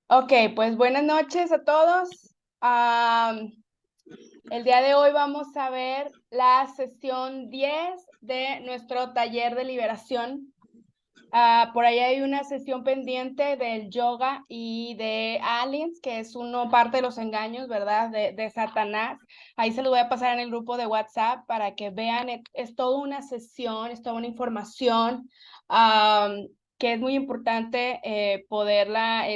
Ok, pues buenas noches a todos. Am, el día de hoy vamos a ver la sesión 10 de nuestro taller de liberación. Por ahí hay una sesión pendiente del yoga y de aliens, que es uno parte de los engaños, ¿verdad? De Satanás. Ahí se los voy a pasar en el grupo de WhatsApp para que vean. Es toda una sesión, es toda una información que es muy importante poderla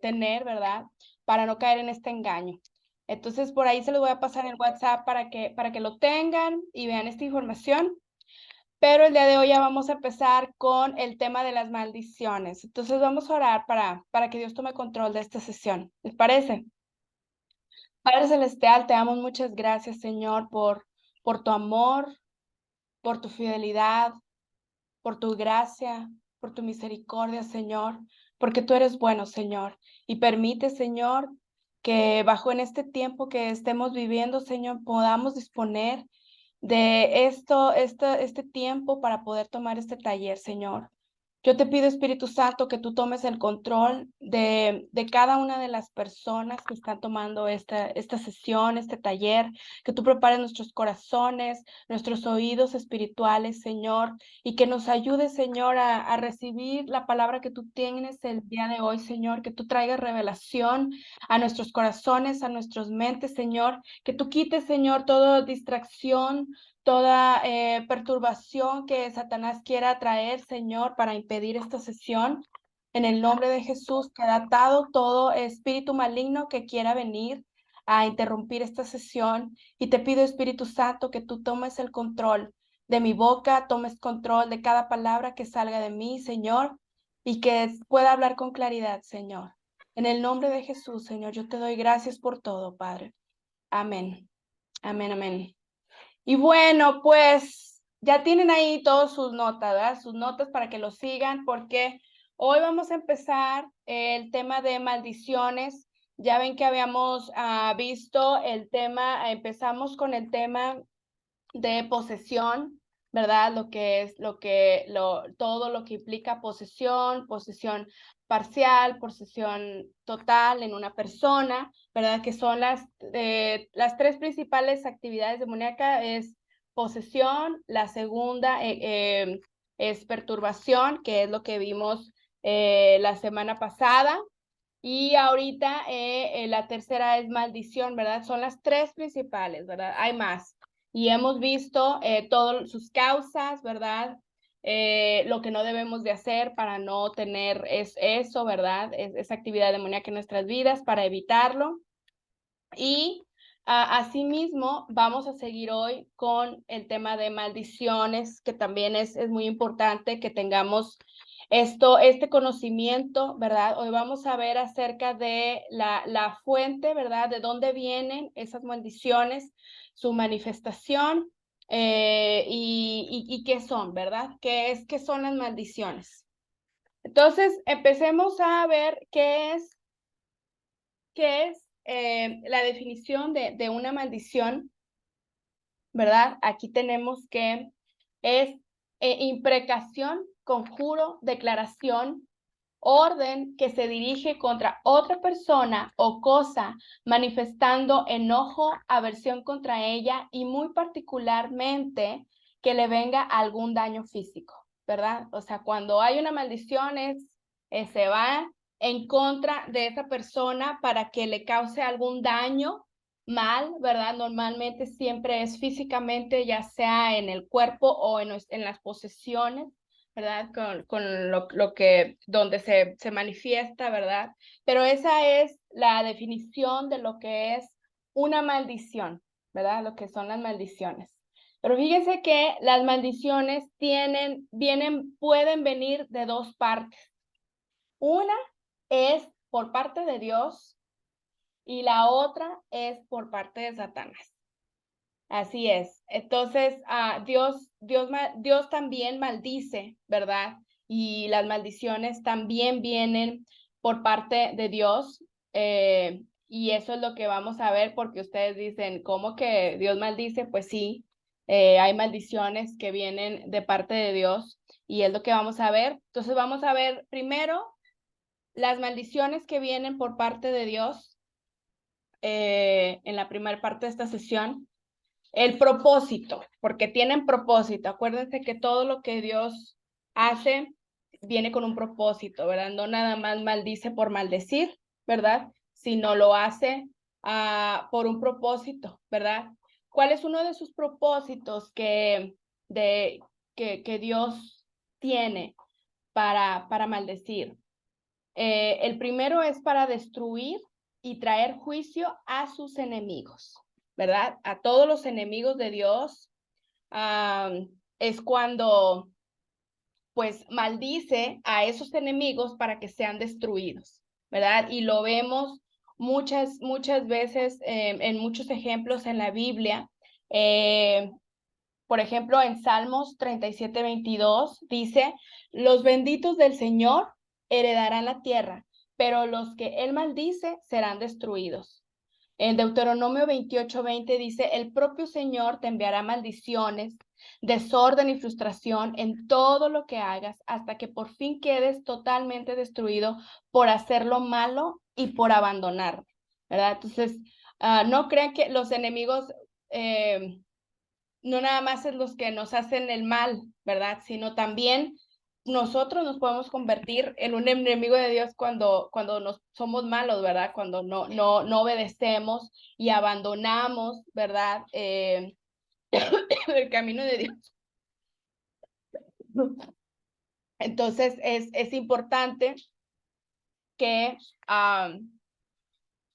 tener, ¿verdad? Para no caer en este engaño. Entonces, por ahí se los voy a pasar en el WhatsApp para que lo tengan y vean esta información. Pero el día de hoy ya vamos a empezar con el tema de las maldiciones. Entonces vamos a orar para que Dios tome control de esta sesión. ¿Les parece? Padre Celestial, te damos muchas gracias, Señor, por tu amor, por tu fidelidad, por tu gracia, por tu misericordia, Señor, porque tú eres bueno, Señor. Y permite, Señor, que bajo en este tiempo que estemos viviendo, Señor, podamos disponer de este tiempo para poder tomar este taller, Señor. Yo te pido, Espíritu Santo, que tú tomes el control de cada una de las personas que están tomando esta sesión, este taller, que tú prepares nuestros corazones, nuestros oídos espirituales, Señor, y que nos ayudes, Señor, a recibir la palabra que tú tienes el día de hoy, Señor, que tú traigas revelación a nuestros corazones, a nuestras mentes, Señor, que tú quites, Señor, toda distracción, toda perturbación que Satanás quiera traer, Señor, para impedir esta sesión. En el nombre de Jesús, queda atado todo espíritu maligno que quiera venir a interrumpir esta sesión. Y te pido, Espíritu Santo, que tú tomes el control de mi boca, tomes control de cada palabra que salga de mí, Señor, y que pueda hablar con claridad, Señor. En el nombre de Jesús, Señor, yo te doy gracias por todo, Padre. Amén. Amén, amén. Y bueno, pues ya tienen ahí todas sus notas, ¿verdad? Sus notas para que lo sigan, porque hoy vamos a empezar el tema de maldiciones. Ya ven que habíamos visto el tema, empezamos con el tema de posesión, ¿verdad? Lo que es, todo lo que implica posesión, posesión parcial, posesión total en una persona, ¿verdad? Que son las tres principales actividades demoníacas, es posesión, la segunda es perturbación, que es lo que vimos la semana pasada, y ahorita la tercera es maldición, ¿verdad? Son las tres principales, ¿verdad? Hay más. Y hemos visto todas sus causas, ¿verdad? Lo que no debemos de hacer para no tener eso, ¿verdad? Esa actividad demoníaca en nuestras vidas, para evitarlo. Y asimismo, vamos a seguir hoy con el tema de maldiciones, que también es muy importante que tengamos este conocimiento, ¿verdad? Hoy vamos a ver acerca de la fuente, ¿verdad? De dónde vienen esas maldiciones, su manifestación y qué son, ¿verdad? ¿Qué son las maldiciones? Entonces, empecemos a ver qué es la definición de una maldición, ¿verdad? Aquí tenemos que es imprecación, conjuro, declaración, orden que se dirige contra otra persona o cosa, manifestando enojo, aversión contra ella y muy particularmente que le venga algún daño físico, ¿verdad? O sea, cuando hay una maldición se va en contra de esa persona para que le cause algún daño mal, ¿verdad? Normalmente siempre es físicamente, ya sea en el cuerpo o en las posesiones, ¿verdad? Con lo que, donde se manifiesta, ¿verdad? Pero esa es la definición de lo que es una maldición, ¿verdad? Lo que son las maldiciones. Pero fíjense que las maldiciones pueden venir de dos partes. Una es por parte de Dios y la otra es por parte de Satanás. Así es. Entonces, Dios también maldice, ¿verdad? Y las maldiciones también vienen por parte de Dios. Y eso es lo que vamos a ver porque ustedes dicen, ¿cómo que Dios maldice? Pues sí, hay maldiciones que vienen de parte de Dios y es lo que vamos a ver. Entonces, vamos a ver primero las maldiciones que vienen por parte de Dios en la primera parte de esta sesión, el propósito, porque tienen propósito. Acuérdense que todo lo que Dios hace viene con un propósito, ¿verdad? No nada más maldice por maldecir, ¿verdad? Sino lo hace por un propósito, ¿verdad? ¿Cuál es uno de sus propósitos que Dios tiene para maldecir? El primero es para destruir y traer juicio a sus enemigos, ¿verdad? A todos los enemigos de Dios. Es cuando pues maldice a esos enemigos para que sean destruidos, ¿verdad? Y lo vemos muchas veces en muchos ejemplos en la Biblia. Por ejemplo, en Salmos 37:22 dice, los benditos del Señor heredarán la tierra, pero los que él maldice serán destruidos. En Deuteronomio 28:20 dice, el propio Señor te enviará maldiciones, desorden y frustración en todo lo que hagas hasta que por fin quedes totalmente destruido por hacer lo malo y por abandonar, ¿verdad? Entonces, no crean que los enemigos no nada más es los que nos hacen el mal, ¿verdad? Sino también nosotros nos podemos convertir en un enemigo de Dios cuando nos somos malos, ¿verdad? Cuando no obedecemos y abandonamos, ¿verdad? El camino de Dios. Entonces es importante que,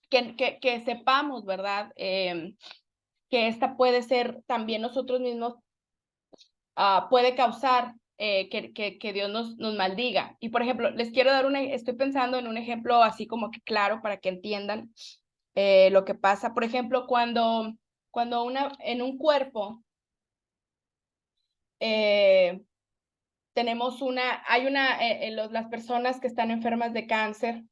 que sepamos, ¿verdad? Que esta puede ser también nosotros mismos, puede causar que Dios nos maldiga. Y por ejemplo, les quiero dar estoy pensando en un ejemplo así como que claro para que entiendan lo que pasa. Por ejemplo, cuando en un cuerpo tenemos las personas que están enfermas de cáncer,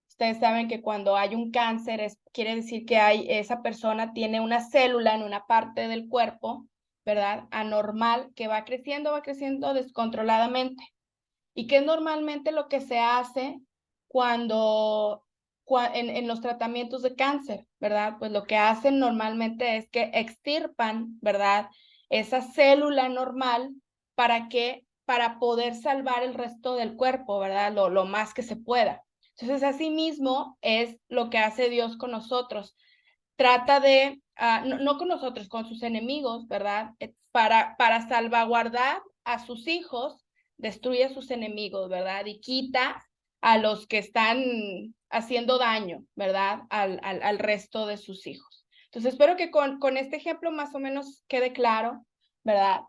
ustedes saben que cuando hay un cáncer quiere decir que esa persona tiene una célula en una parte del cuerpo, ¿verdad? Anormal, que va creciendo descontroladamente. ¿Y qué es normalmente lo que se hace cuando en los tratamientos de cáncer, ¿verdad? Pues lo que hacen normalmente es que extirpan, ¿verdad? Esa célula normal para poder salvar el resto del cuerpo, ¿verdad? Lo más que se pueda. Entonces, así mismo es lo que hace Dios con nosotros. Trata de, no con nosotros, con sus enemigos, ¿verdad? Para salvaguardar a sus hijos, destruye a sus enemigos, ¿verdad? Y quita a los que están haciendo daño, ¿verdad? Al resto de sus hijos. Entonces, espero que con este ejemplo más o menos quede claro, ¿verdad?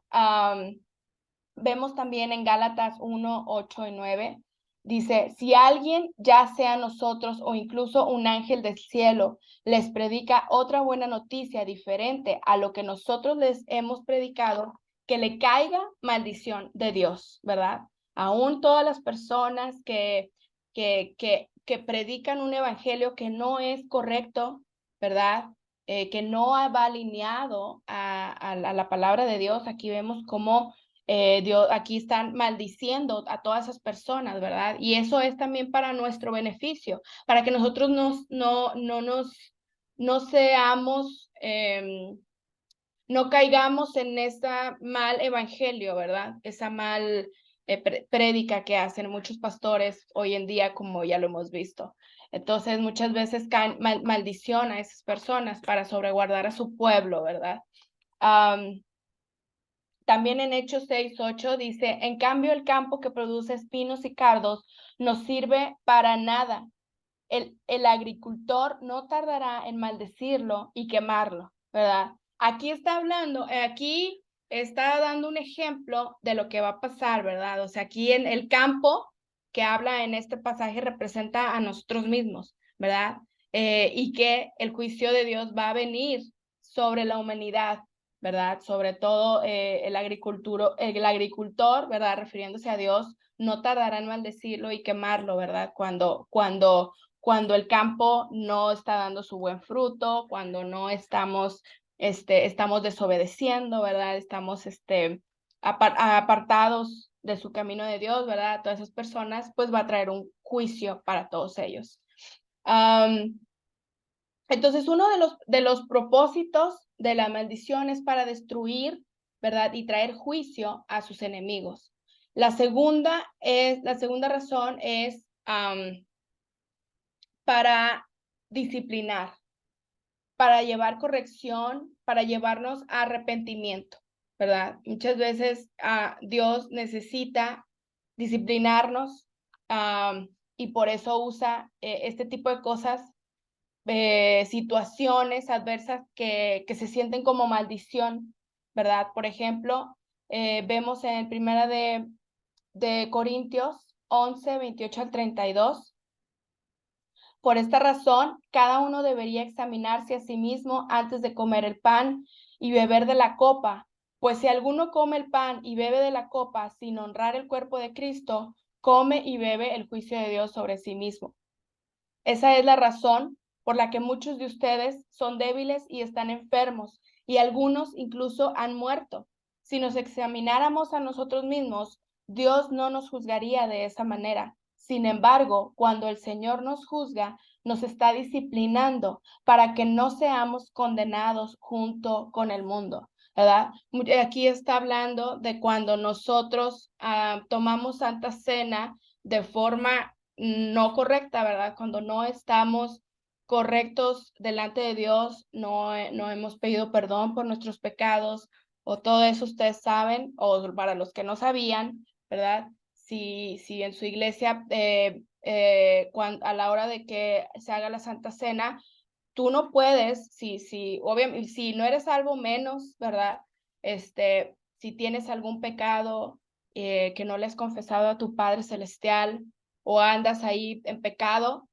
Vemos también en Gálatas 1:8 y 9, dice, si alguien, ya sea nosotros o incluso un ángel del cielo, les predica otra buena noticia diferente a lo que nosotros les hemos predicado, que le caiga maldición de Dios, ¿verdad? Aún todas las personas que predican un evangelio que no es correcto, ¿verdad? Que no va alineado a la palabra de Dios. Aquí vemos cómo Dios, aquí están maldiciendo a todas esas personas, ¿verdad? Y eso es también para nuestro beneficio, para que nosotros no seamos, no caigamos en esa mal evangelio, ¿verdad? Esa mal prédica que hacen muchos pastores hoy en día, como ya lo hemos visto. Entonces, muchas veces caen maldición a esas personas para sobreguardar a su pueblo, ¿verdad? También en Hechos 6:8 dice, en cambio el campo que produce espinos y cardos no sirve para nada. El agricultor no tardará en maldecirlo y quemarlo, ¿verdad? Aquí está hablando, aquí está dando un ejemplo de lo que va a pasar, ¿verdad? O sea, aquí en el campo que habla en este pasaje representa a nosotros mismos, ¿verdad? Y que el juicio de Dios va a venir sobre la humanidad, ¿verdad? Sobre todo el agricultor, ¿verdad? Refiriéndose a Dios, no tardará en maldecirlo y quemarlo, ¿verdad? Cuando el campo no está dando su buen fruto, cuando no estamos desobedeciendo, ¿verdad? Estamos apartados de su camino de Dios, ¿verdad? A todas esas personas, pues va a traer un juicio para todos ellos. Entonces, uno de los propósitos de la maldición es para destruir, ¿verdad? Y traer juicio a sus enemigos. La segunda razón es para disciplinar, para llevar corrección, para llevarnos a arrepentimiento, ¿verdad? Muchas veces Dios necesita disciplinarnos y por eso usa este tipo de cosas, situaciones adversas que se sienten como maldición, ¿verdad? Por ejemplo, vemos en Primera de Corintios 11, 28 al 32. Por esta razón, cada uno debería examinarse a sí mismo antes de comer el pan y beber de la copa, pues si alguno come el pan y bebe de la copa sin honrar el cuerpo de Cristo, come y bebe el juicio de Dios sobre sí mismo. Esa es la razón por la que muchos de ustedes son débiles y están enfermos, y algunos incluso han muerto. Si nos examináramos a nosotros mismos, Dios no nos juzgaría de esa manera. Sin embargo, cuando el Señor nos juzga, nos está disciplinando para que no seamos condenados junto con el mundo, ¿verdad? Aquí está hablando de cuando nosotros tomamos Santa Cena de forma no correcta, ¿verdad? Cuando no estamos correctos delante de Dios, no hemos pedido perdón por nuestros pecados, o todo eso ustedes saben, o para los que no sabían, ¿verdad? Si en su iglesia, a la hora de que se haga la Santa Cena, tú no puedes, obviamente, si no eres salvo menos, ¿verdad? Si tienes algún pecado que no le has confesado a tu Padre Celestial, o andas ahí en pecado,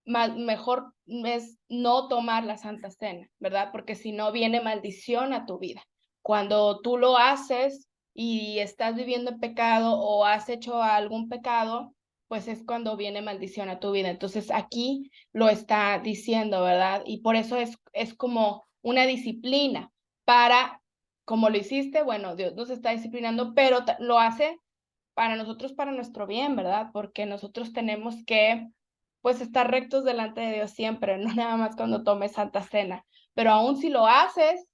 mejor es no tomar la Santa Cena, ¿verdad? Porque si no viene maldición a tu vida. Cuando tú lo haces y estás viviendo en pecado o has hecho algún pecado, pues es cuando viene maldición a tu vida. Entonces aquí lo está diciendo, ¿verdad? Y por eso es como una disciplina para, como lo hiciste, bueno, Dios nos está disciplinando, pero lo hace para nosotros, para nuestro bien, ¿verdad? Porque nosotros tenemos que, pues, estar rectos delante de Dios siempre, no nada más cuando tomes Santa Cena. Pero aún si lo haces,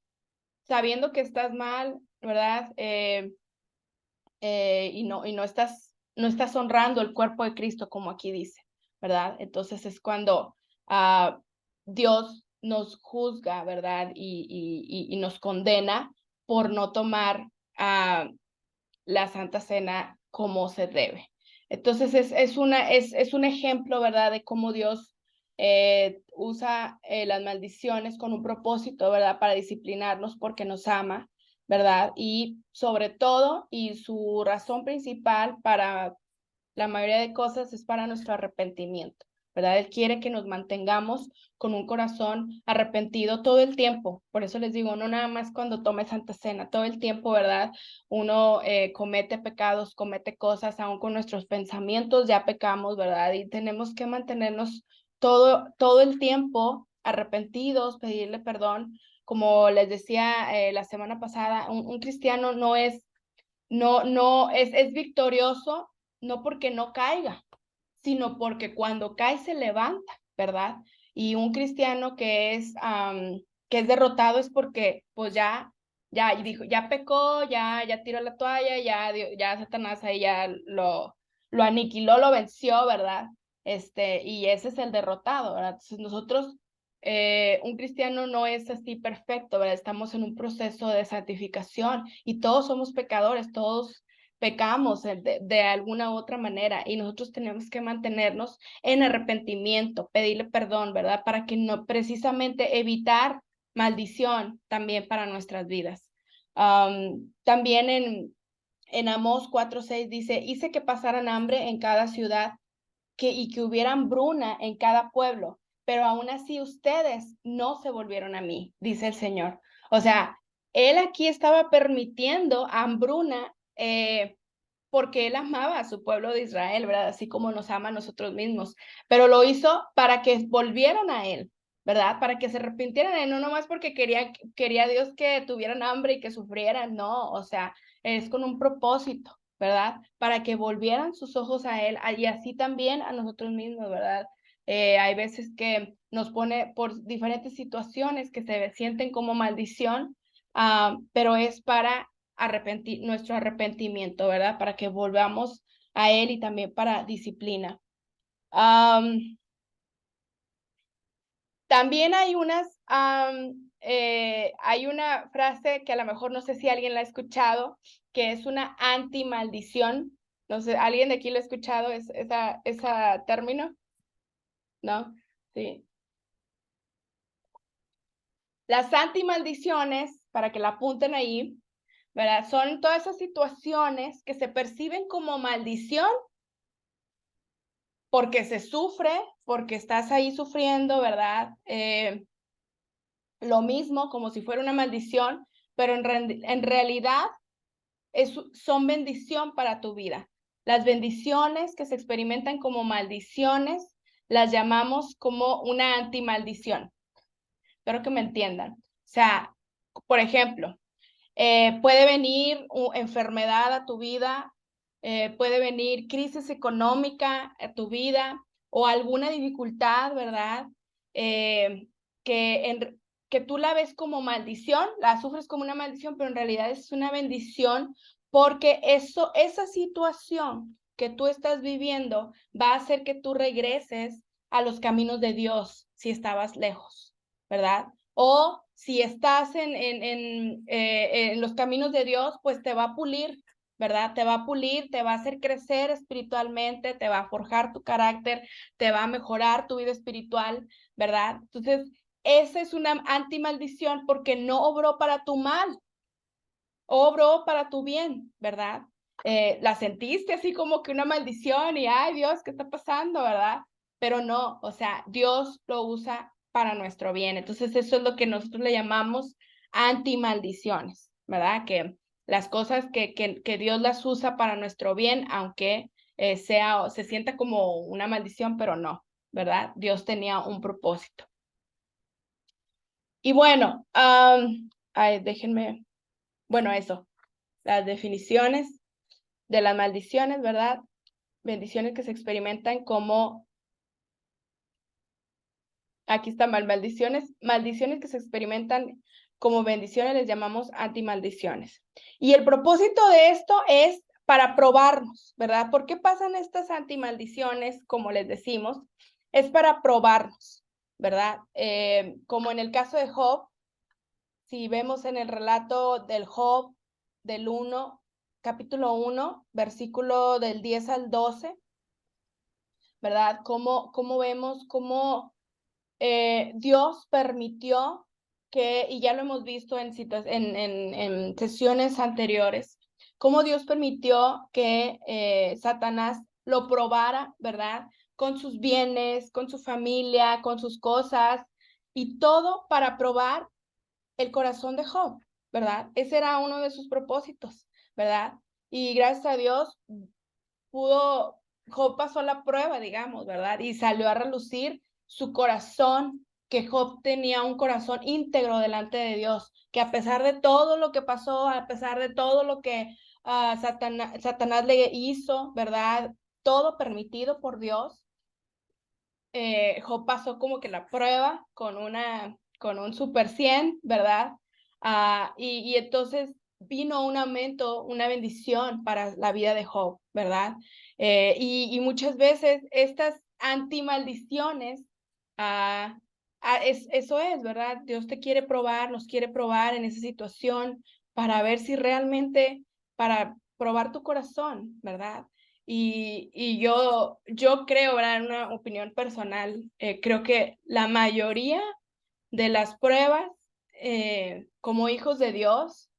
sabiendo que estás mal, ¿verdad? Y no estás honrando el cuerpo de Cristo, como aquí dice, ¿verdad? Entonces es cuando Dios nos juzga, ¿verdad? Y nos condena por no tomar la Santa Cena como se debe. Entonces es un ejemplo, ¿verdad?, de cómo Dios usa las maldiciones con un propósito, ¿verdad?, para disciplinarnos porque nos ama, ¿verdad? Y sobre todo, y su razón principal para la mayoría de cosas es para nuestro arrepentimiento, ¿verdad? Él quiere que nos mantengamos con un corazón arrepentido todo el tiempo. Por eso les digo, no nada más cuando tome Santa Cena, todo el tiempo, ¿verdad? Uno comete pecados, comete cosas, aún con nuestros pensamientos ya pecamos, ¿verdad? Y tenemos que mantenernos todo el tiempo arrepentidos, pedirle perdón. Como les decía la semana pasada, un cristiano es victorioso no porque no caiga, sino porque cuando cae se levanta, ¿verdad? Y un cristiano que es derrotado es porque pues ya dijo, ya pecó, ya tiró la toalla, ya Satanás ahí ya lo aniquiló, lo venció, ¿verdad? Y ese es el derrotado, ¿verdad? Entonces nosotros, un cristiano no es así perfecto, ¿verdad? Estamos en un proceso de santificación y todos somos pecadores, todos pecamos de alguna u otra manera y nosotros tenemos que mantenernos en arrepentimiento, pedirle perdón, ¿verdad? Para que no, precisamente evitar maldición también para nuestras vidas. También en Amós 4:6 dice, hice que pasaran hambre en cada ciudad y que hubiera hambruna en cada pueblo, pero aún así ustedes no se volvieron a mí, dice el Señor. O sea, él aquí estaba permitiendo hambruna porque él amaba a su pueblo de Israel, ¿verdad? Así como nos ama a nosotros mismos, pero lo hizo para que volvieran a él, ¿verdad? Para que se arrepintieran de él, no nomás porque quería Dios que tuvieran hambre y que sufrieran, no, o sea, es con un propósito. ¿verdad? Para que volvieran sus ojos a Él y así también a nosotros mismos, ¿verdad? Hay veces que nos pone por diferentes situaciones que se sienten como maldición, pero es para nuestro arrepentimiento, ¿verdad? Para que volvamos a Él y también para disciplina. También hay hay una frase que a lo mejor no sé si alguien la ha escuchado, que es una antimaldición. No sé, ¿alguien de aquí lo ha escuchado esa término? ¿No? Sí. Las antimaldiciones, para que la apunten ahí, ¿verdad? Son todas esas situaciones que se perciben como maldición porque se sufre, porque estás ahí sufriendo, ¿verdad? Lo mismo como si fuera una maldición, pero en realidad son bendición para tu vida. Las bendiciones que se experimentan como maldiciones las llamamos como una antimaldición. Espero que me entiendan. O sea, por ejemplo, puede venir enfermedad a tu vida, puede venir crisis económica a tu vida o alguna dificultad, ¿verdad? Que, que tú la ves como maldición, la sufres como una maldición, pero en realidad es una bendición porque esa situación que tú estás viviendo va a hacer que tú regreses a los caminos de Dios si estabas lejos, ¿verdad? O si estás en los caminos de Dios, pues te va a pulir, ¿verdad? Te va a pulir, te va a hacer crecer espiritualmente, te va a forjar tu carácter, te va a mejorar tu vida espiritual, ¿verdad? Entonces, esa es una antimaldición porque no obró para tu mal, obró para tu bien, ¿verdad? La sentiste así como que una maldición y, ay Dios, ¿qué está pasando, verdad? Pero no, o sea, Dios lo usa para nuestro bien. Entonces, eso es lo que nosotros le llamamos antimaldiciones, ¿verdad? Que las cosas que Dios las usa para nuestro bien, aunque se sienta como una maldición, pero no, ¿verdad? Dios tenía un propósito. Y bueno, déjenme, bueno, eso, las definiciones de las maldiciones, ¿verdad? Bendiciones que se experimentan como, aquí están maldiciones que se experimentan como bendiciones les llamamos antimaldiciones. Y el propósito de esto es para probarnos, ¿verdad? ¿Por qué pasan estas antimaldiciones, como les decimos? Es para probarnos, ¿verdad? Como en el caso de Job, si vemos en el relato del Job, del 1, capítulo 1, versículo del 10 al 12, ¿verdad? Cómo vemos cómo Dios permitió que, y ya lo hemos visto en sesiones anteriores, cómo Dios permitió que Satanás lo probara, ¿verdad? Con sus bienes, con su familia, con sus cosas, y todo para probar el corazón de Job, ¿verdad? Ese era uno de sus propósitos, ¿verdad? Y gracias a Dios Job pasó la prueba, digamos, ¿verdad? Y salió a relucir su corazón, que Job tenía un corazón íntegro delante de Dios, que a pesar de todo lo que pasó, a pesar de todo lo que Satanás le hizo, ¿verdad? Todo permitido por Dios, Job pasó como que la prueba con un super 100, ¿verdad? Y entonces vino un aumento, una bendición para la vida de Job, ¿verdad? Y muchas veces estas antimaldiciones, eso es, ¿verdad? Dios te quiere probar, nos quiere probar en esa situación para ver si realmente, para probar tu corazón, ¿verdad? Y yo creo, ¿verdad? En una opinión personal, creo que la mayoría de las pruebas como hijos de Dios,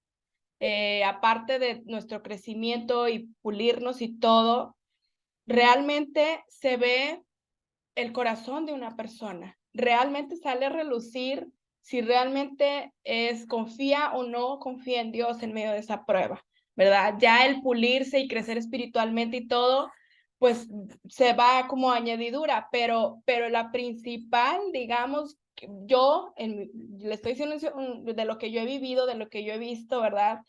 aparte de nuestro crecimiento y pulirnos y todo, realmente se ve el corazón de una persona. Realmente sale a relucir si realmente confía o no confía en Dios en medio de esa prueba, ¿verdad? Ya el pulirse y crecer espiritualmente y todo, pues se va como añadidura, pero la principal, digamos, le estoy diciendo de lo que yo he vivido, de lo que yo he visto, ¿verdad?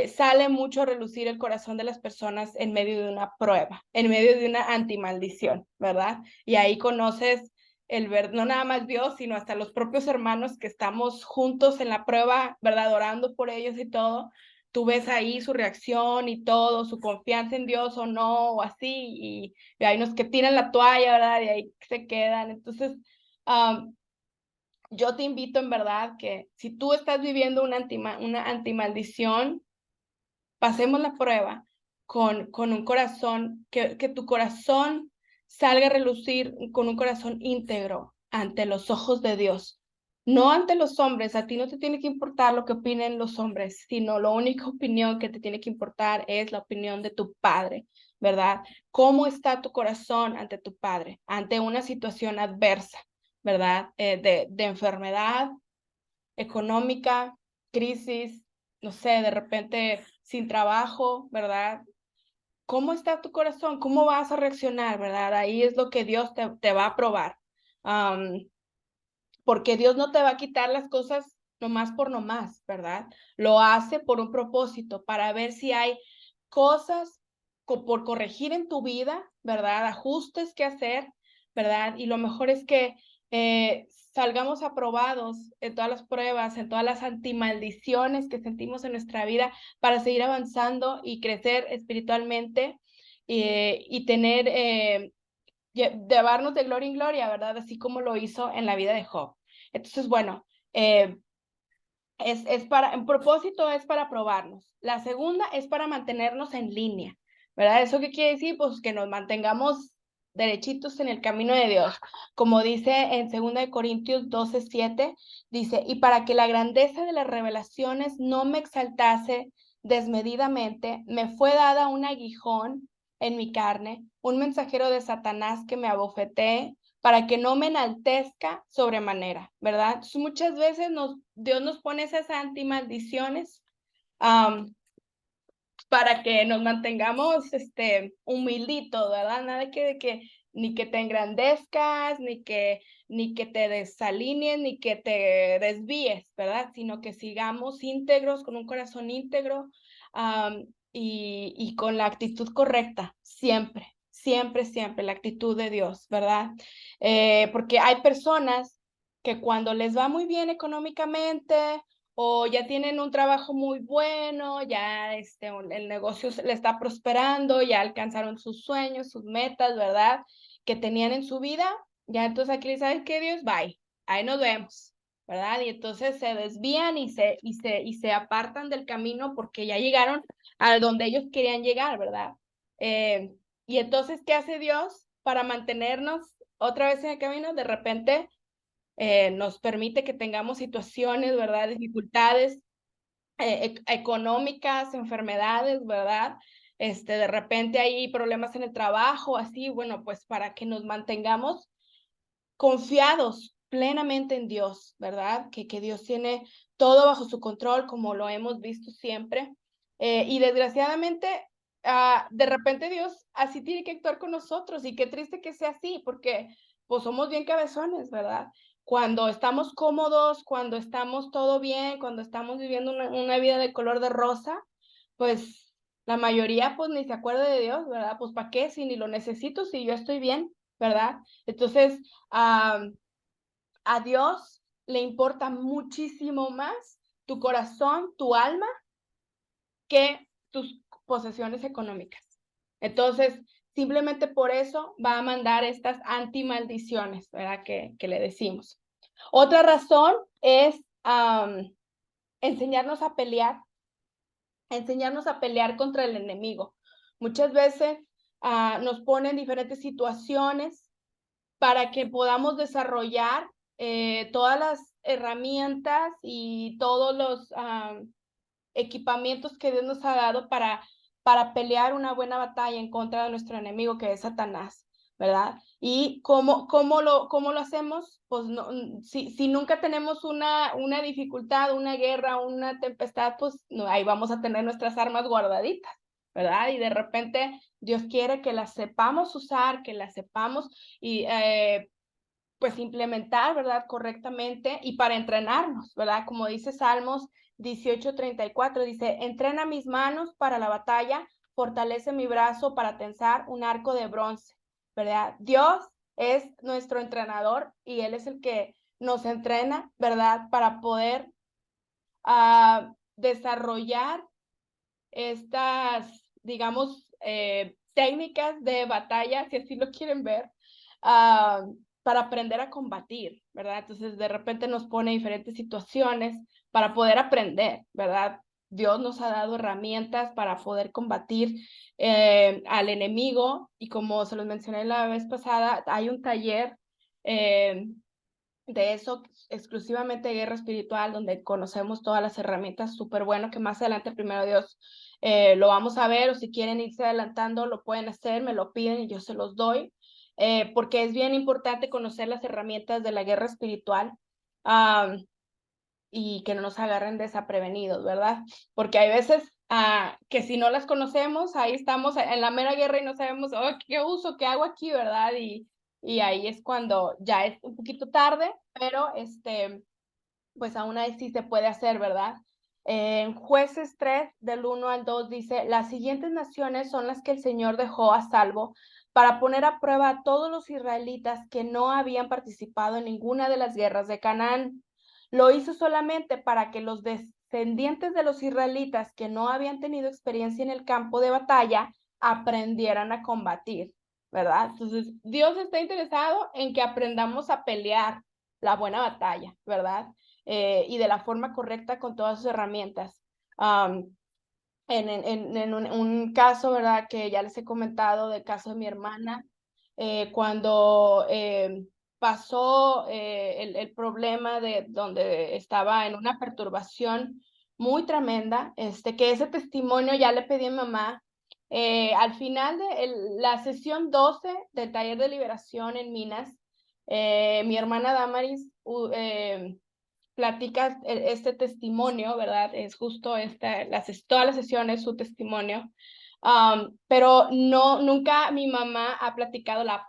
sale mucho a relucir el corazón de las personas en medio de una prueba, en medio de una antimaldición, ¿verdad? Y ahí conoces no nada más Dios, sino hasta los propios hermanos que estamos juntos en la prueba, ¿verdad? Orando por ellos y todo. Tú ves ahí su reacción y todo, su confianza en Dios o no, o así, y hay unos que tiran la toalla, ¿verdad? Y ahí se quedan. Entonces, yo te invito en verdad que si tú estás viviendo una antimaldición, pasemos la prueba con un corazón, que tu corazón salga a relucir con un corazón íntegro ante los ojos de Dios. No ante los hombres, a ti no te tiene que importar lo que opinen los hombres, sino la única opinión que te tiene que importar es la opinión de tu Padre, ¿verdad? ¿Cómo está tu corazón ante tu Padre, ante una situación adversa, ¿verdad? De enfermedad económica, crisis, no sé, de repente sin trabajo, ¿verdad? ¿Cómo está tu corazón? ¿Cómo vas a reaccionar, verdad? Ahí es lo que Dios te va a probar. Porque Dios no te va a quitar las cosas nomás por nomás, ¿verdad? Lo hace por un propósito, para ver si hay cosas por corregir en tu vida, ¿verdad? Ajustes que hacer, ¿verdad? Y lo mejor es que salgamos aprobados en todas las pruebas, en todas las antimaldiciones que sentimos en nuestra vida para seguir avanzando y crecer espiritualmente y tener llevarnos de gloria en gloria, ¿verdad? Así como lo hizo en la vida de Job. Entonces, bueno, en propósito es para probarnos. La segunda es para mantenernos en línea, ¿verdad? ¿Eso qué quiere decir? Pues que nos mantengamos derechitos en el camino de Dios. Como dice en 2 Corintios 12:7, dice, y para que la grandeza de las revelaciones no me exaltase desmedidamente, me fue dada un aguijón en mi carne, un mensajero de Satanás que me abofetee para que no me enaltezca sobremanera, ¿verdad? Entonces, muchas veces Dios nos pone esas antimaldiciones para que nos mantengamos humilditos, ¿verdad? Nada de que ni que te engrandezcas, ni que te desalinees, ni que te desvíes, ¿verdad? Sino que sigamos íntegros, con un corazón íntegro y con la actitud correcta, siempre, siempre, siempre, la actitud de Dios, ¿verdad? Porque hay personas que cuando les va muy bien económicamente, o ya tienen un trabajo muy bueno, ya el negocio le está prosperando, ya alcanzaron sus sueños, sus metas, ¿verdad? Que tenían en su vida, ya entonces aquí, ¿sabes qué, Dios? Bye, ahí nos vemos, ¿verdad? Y entonces se desvían y se apartan del camino porque ya llegaron a donde ellos querían llegar, ¿verdad? Y entonces, ¿qué hace Dios para mantenernos otra vez en el camino? De repente nos permite que tengamos situaciones, ¿verdad? Dificultades económicas, enfermedades, ¿verdad? De repente hay problemas en el trabajo, así, bueno, pues para que nos mantengamos confiados plenamente en Dios, ¿verdad? Que Dios tiene todo bajo su control, como lo hemos visto siempre. Y desgraciadamente, de repente Dios así tiene que actuar con nosotros y qué triste que sea así, porque pues somos bien cabezones, ¿verdad? Cuando estamos cómodos, cuando estamos todo bien, cuando estamos viviendo una vida de color de rosa, pues la mayoría pues ni se acuerda de Dios, ¿verdad? Pues ¿para qué? Si ni lo necesito, si yo estoy bien, ¿verdad? Entonces, a Dios le importa muchísimo más tu corazón, tu alma, que tus posesiones económicas. Entonces, simplemente por eso va a mandar estas antimaldiciones, ¿verdad? Que le decimos. Otra razón es enseñarnos a pelear contra el enemigo. Muchas veces nos ponen diferentes situaciones para que podamos desarrollar todas las herramientas y todos los equipamientos que Dios nos ha dado para pelear una buena batalla en contra de nuestro enemigo, que es Satanás, ¿verdad? ¿Y cómo lo hacemos? Pues no, si nunca tenemos una dificultad, una guerra, una tempestad, pues no, ahí vamos a tener nuestras armas guardaditas, ¿verdad? Y de repente Dios quiere que las sepamos usar, que las sepamos y pues implementar, ¿verdad? Correctamente y para entrenarnos, ¿verdad? Como dice Salmos 18:34, dice, entrena mis manos para la batalla, fortalece mi brazo para tensar un arco de bronce, ¿verdad? Dios es nuestro entrenador y Él es el que nos entrena, ¿verdad? Para poder desarrollar estas, digamos, técnicas de batalla, si así lo quieren ver, para aprender a combatir, ¿verdad? Entonces, de repente nos pone diferentes situaciones para poder aprender, ¿verdad? Dios nos ha dado herramientas para poder combatir al enemigo y como se los mencioné la vez pasada, hay un taller de eso, exclusivamente guerra espiritual, donde conocemos todas las herramientas, súper bueno, que más adelante, primero Dios, lo vamos a ver, o si quieren irse adelantando, lo pueden hacer, me lo piden y yo se los doy, porque es bien importante conocer las herramientas de la guerra espiritual, y que no nos agarren desaprevenidos, ¿verdad? Porque hay veces que si no las conocemos, ahí estamos en la mera guerra y no sabemos, oh, ¿qué uso? ¿Qué hago aquí? ¿Verdad? Y ahí es cuando ya es un poquito tarde, pero pues aún ahí sí se puede hacer, ¿verdad? En Jueces 3, del 1 al 2, dice, las siguientes naciones son las que el Señor dejó a salvo para poner a prueba a todos los israelitas que no habían participado en ninguna de las guerras de Canaán. Lo hizo solamente para que los descendientes de los israelitas que no habían tenido experiencia en el campo de batalla aprendieran a combatir, ¿verdad? Entonces, Dios está interesado en que aprendamos a pelear la buena batalla, ¿verdad? Y de la forma correcta con todas sus herramientas. En un caso, ¿verdad? Que ya les he comentado del caso de mi hermana, cuando pasó el problema de donde estaba en una perturbación muy tremenda, que ese testimonio ya le pedí a mi mamá. Al final de la sesión 12 del taller de liberación en Minas, mi hermana Damaris platica este testimonio, ¿verdad? Es justo todas las sesiones su testimonio, pero nunca mi mamá ha platicado la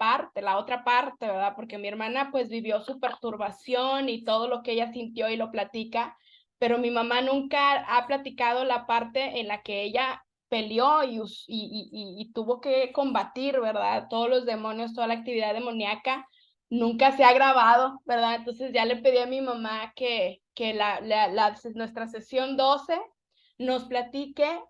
otra parte, ¿verdad? Porque mi hermana pues vivió su perturbación y todo lo que ella sintió y lo platica, pero mi mamá nunca ha platicado la parte en la que ella peleó y tuvo que combatir, ¿verdad? Todos los demonios, toda la actividad demoníaca nunca se ha grabado, ¿verdad? Entonces ya le pedí a mi mamá que nuestra sesión 12 nos platique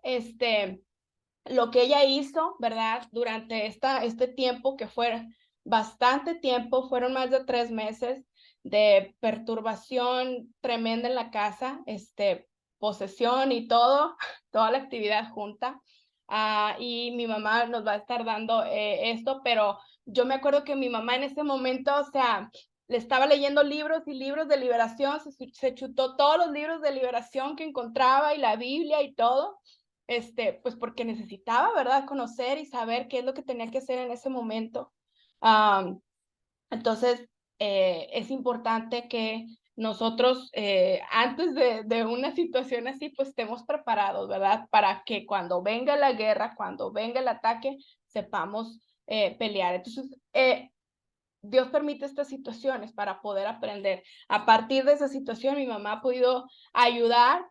lo que ella hizo, ¿verdad? Durante este tiempo que fue bastante tiempo, fueron más de 3 meses de perturbación tremenda en la casa, posesión y todo, toda la actividad junta. Y mi mamá nos va a estar dando esto, pero yo me acuerdo que mi mamá en ese momento, o sea, le estaba leyendo libros y libros de liberación, se chutó todos los libros de liberación que encontraba y la Biblia y todo, pues porque necesitaba, ¿verdad? Conocer y saber qué es lo que tenía que hacer en ese momento. Entonces, es importante que nosotros, antes de una situación así, pues estemos preparados, ¿verdad? Para que cuando venga la guerra, cuando venga el ataque, sepamos pelear. Entonces, Dios permite estas situaciones para poder aprender. A partir de esa situación, mi mamá ha podido ayudar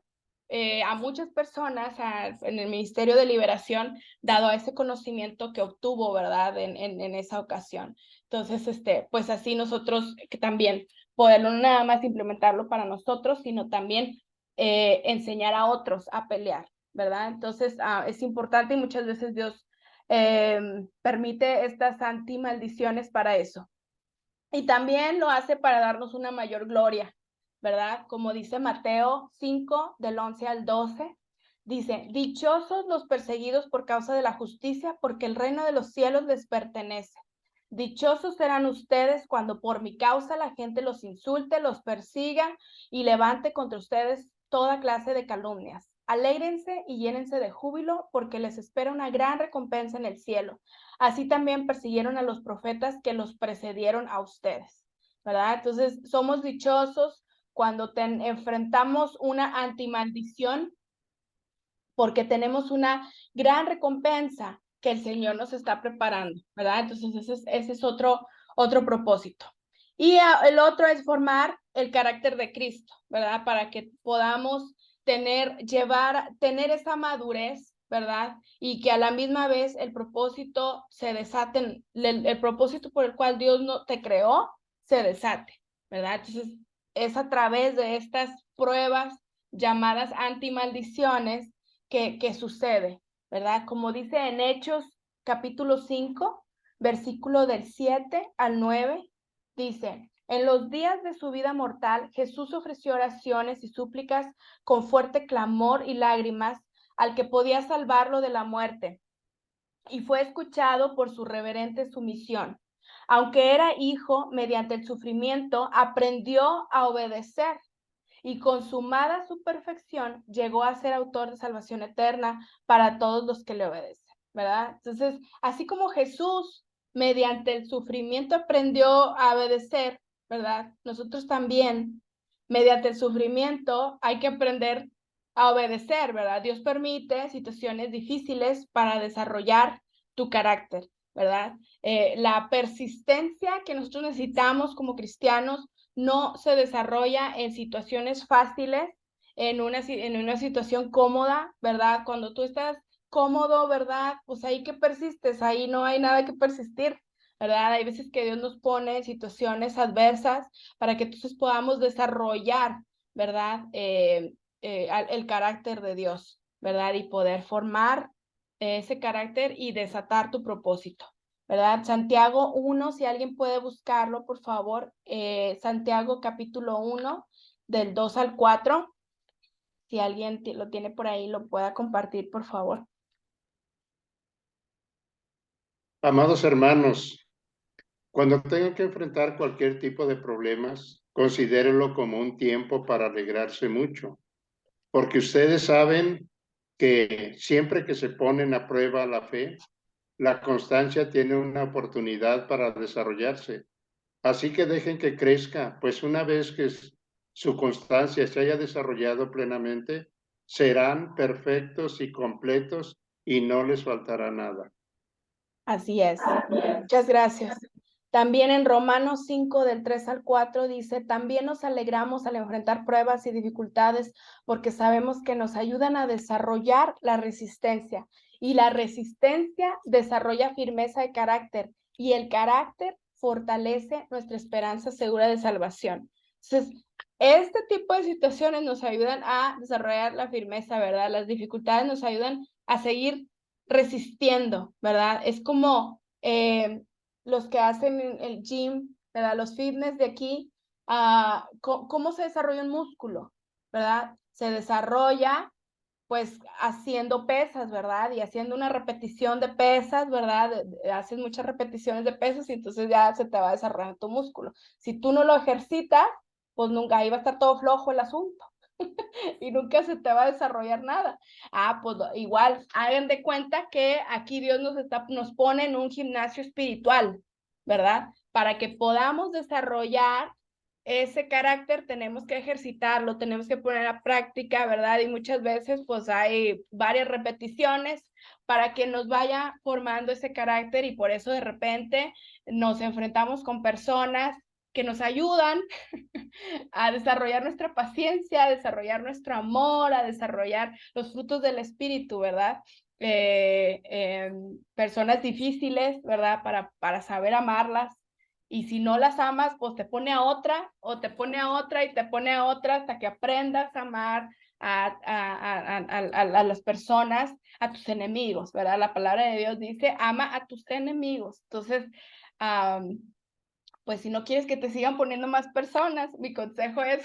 a muchas personas en el Ministerio de Liberación, dado a ese conocimiento que obtuvo, ¿verdad? En esa ocasión. Entonces, pues así nosotros que también poderlo no nada más implementarlo para nosotros, sino también enseñar a otros a pelear, ¿verdad? Entonces, es importante y muchas veces Dios permite estas antimaldiciones para eso. Y también lo hace para darnos una mayor gloria, ¿verdad? Como dice Mateo 5, del 11 al 12, dice, dichosos los perseguidos por causa de la justicia, porque el reino de los cielos les pertenece. Dichosos serán ustedes cuando por mi causa la gente los insulte, los persiga y levante contra ustedes toda clase de calumnias. Alégrense y llénense de júbilo, porque les espera una gran recompensa en el cielo. Así también persiguieron a los profetas que los precedieron a ustedes, ¿verdad? Entonces, somos dichosos cuando enfrentamos una antimaldición, porque tenemos una gran recompensa que el Señor nos está preparando, ¿verdad? Entonces, ese es otro propósito. Y el otro es formar el carácter de Cristo, ¿verdad? Para que podamos tener esa madurez, ¿verdad? Y que a la misma vez el propósito se desate, el propósito por el cual Dios no te creó, se desate, ¿verdad? Entonces, es a través de estas pruebas llamadas antimaldiciones que sucede, ¿verdad? Como dice en Hechos capítulo 5, versículo del 7 al 9, dice: en los días de su vida mortal, Jesús ofreció oraciones y súplicas con fuerte clamor y lágrimas al que podía salvarlo de la muerte, y fue escuchado por su reverente sumisión. Aunque era hijo, mediante el sufrimiento aprendió a obedecer, y consumada su perfección, llegó a ser autor de salvación eterna para todos los que le obedecen, ¿verdad? Entonces, así como Jesús, mediante el sufrimiento, aprendió a obedecer, ¿verdad? Nosotros también, mediante el sufrimiento, hay que aprender a obedecer, ¿verdad? Dios permite situaciones difíciles para desarrollar tu carácter, ¿verdad? La persistencia que nosotros necesitamos como cristianos no se desarrolla en situaciones fáciles, en una situación cómoda, ¿verdad? Cuando tú estás cómodo, ¿verdad? Pues ahí que persistes, ahí no hay nada que persistir, ¿verdad? Hay veces que Dios nos pone en situaciones adversas para que entonces podamos desarrollar, ¿verdad? El carácter de Dios, ¿verdad? Y poder formar ese carácter y desatar tu propósito, ¿verdad? Santiago 1, si alguien puede buscarlo, por favor. Santiago capítulo 1, del 2 al 4. Si alguien lo tiene por ahí, lo pueda compartir, por favor. Amados hermanos, cuando tengan que enfrentar cualquier tipo de problemas, considérenlo como un tiempo para alegrarse mucho, porque ustedes saben que siempre que se ponen a prueba la fe, la constancia tiene una oportunidad para desarrollarse. Así que dejen que crezca, pues una vez que su constancia se haya desarrollado plenamente, serán perfectos y completos y no les faltará nada. Así es. Muchas gracias. También en Romanos 5, del 3 al 4, dice: también nos alegramos al enfrentar pruebas y dificultades porque sabemos que nos ayudan a desarrollar la resistencia, y la resistencia desarrolla firmeza de carácter, y el carácter fortalece nuestra esperanza segura de salvación. Entonces, este tipo de situaciones nos ayudan a desarrollar la firmeza, ¿verdad? Las dificultades nos ayudan a seguir resistiendo, ¿verdad? Es como los que hacen el gym, ¿verdad? Los fitness de aquí, ¿cómo se desarrolla un músculo? ¿Verdad? Se desarrolla pues haciendo pesas, ¿verdad? Y haciendo una repetición de pesas, ¿verdad? Haces muchas repeticiones de pesas y entonces ya se te va a desarrollar tu músculo. Si tú no lo ejercitas, pues nunca, ahí va a estar todo flojo el asunto y nunca se te va a desarrollar nada. Pues igual, hagan de cuenta que aquí Dios nos pone en un gimnasio espiritual, ¿verdad? Para que podamos desarrollar ese carácter, tenemos que ejercitarlo, tenemos que poner a práctica, ¿verdad? Y muchas veces pues hay varias repeticiones para que nos vaya formando ese carácter, y por eso de repente nos enfrentamos con personas que nos ayudan a desarrollar nuestra paciencia, a desarrollar nuestro amor, a desarrollar los frutos del espíritu, ¿verdad? Personas difíciles, ¿verdad? Para saber amarlas. Y si no las amas, pues te pone a otra, o te pone a otra y te pone a otra hasta que aprendas a amar a las personas, a tus enemigos, ¿verdad? La palabra de Dios dice: ama a tus enemigos. Entonces, pues si no quieres que te sigan poniendo más personas, mi consejo es,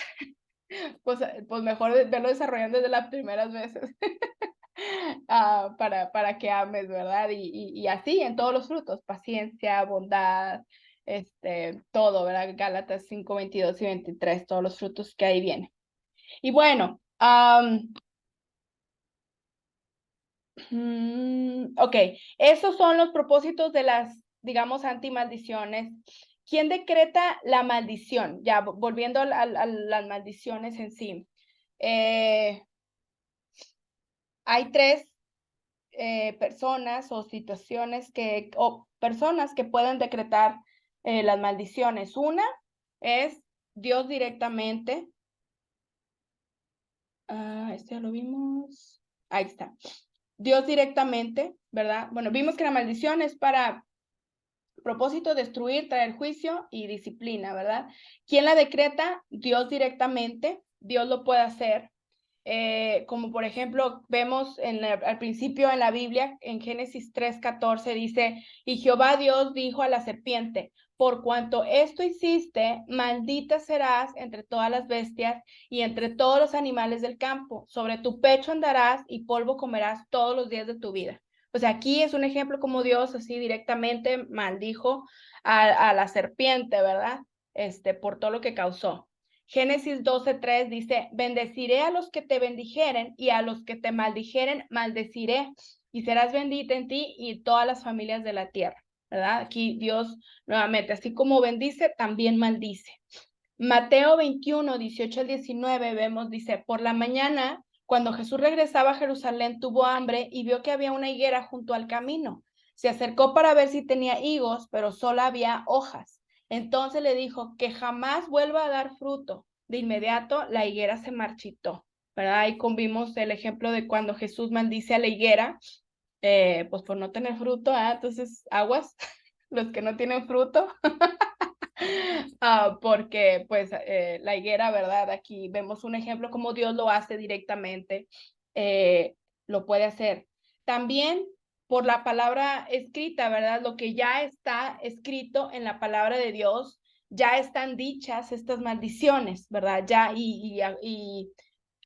pues mejor verlo desarrollando desde las primeras veces. Para que ames, ¿verdad? Y así en todos los frutos: paciencia, bondad, todo, ¿verdad? Gálatas 5, 22 y 23, todos los frutos que ahí vienen. Y bueno, ok, esos son los propósitos de las, digamos, antimaldiciones. ¿Quién decreta la maldición? Ya, volviendo a las maldiciones en sí. Hay tres personas o situaciones o personas que pueden decretar las maldiciones. Una es Dios directamente. Este ya lo vimos. Ahí está. Dios directamente, ¿verdad? Bueno, vimos que la maldición es para propósito destruir, traer juicio y disciplina, ¿verdad? ¿Quién la decreta? Dios directamente. Dios lo puede hacer. Como por ejemplo vemos al principio en la Biblia, en Génesis 3:14 dice, y Jehová Dios dijo a la serpiente, por cuanto esto hiciste, maldita serás entre todas las bestias y entre todos los animales del campo, sobre tu pecho andarás y polvo comerás todos los días de tu vida. O sea, aquí es un ejemplo como Dios así directamente maldijo a la serpiente, ¿verdad? Por todo lo que causó. Génesis 12:3 dice, bendeciré a los que te bendijeren y a los que te maldijeren, maldeciré y serás bendita en ti y todas las familias de la tierra, ¿verdad? Aquí Dios nuevamente, así como bendice, también maldice. Mateo 21:18-19 vemos, dice, por la mañana, cuando Jesús regresaba a Jerusalén, tuvo hambre y vio que había una higuera junto al camino. Se acercó para ver si tenía higos, pero solo había hojas. Entonces le dijo que jamás vuelva a dar fruto. De inmediato la higuera se marchitó, ¿verdad? Ahí vimos el ejemplo de cuando Jesús maldice a la higuera, pues por no tener fruto, entonces aguas, los que no tienen fruto. Porque pues la higuera, ¿verdad? Aquí vemos un ejemplo como Dios lo hace directamente, lo puede hacer. También por la palabra escrita, ¿verdad? Lo que ya está escrito en la palabra de Dios, ya están dichas estas maldiciones, ¿verdad? Ya, y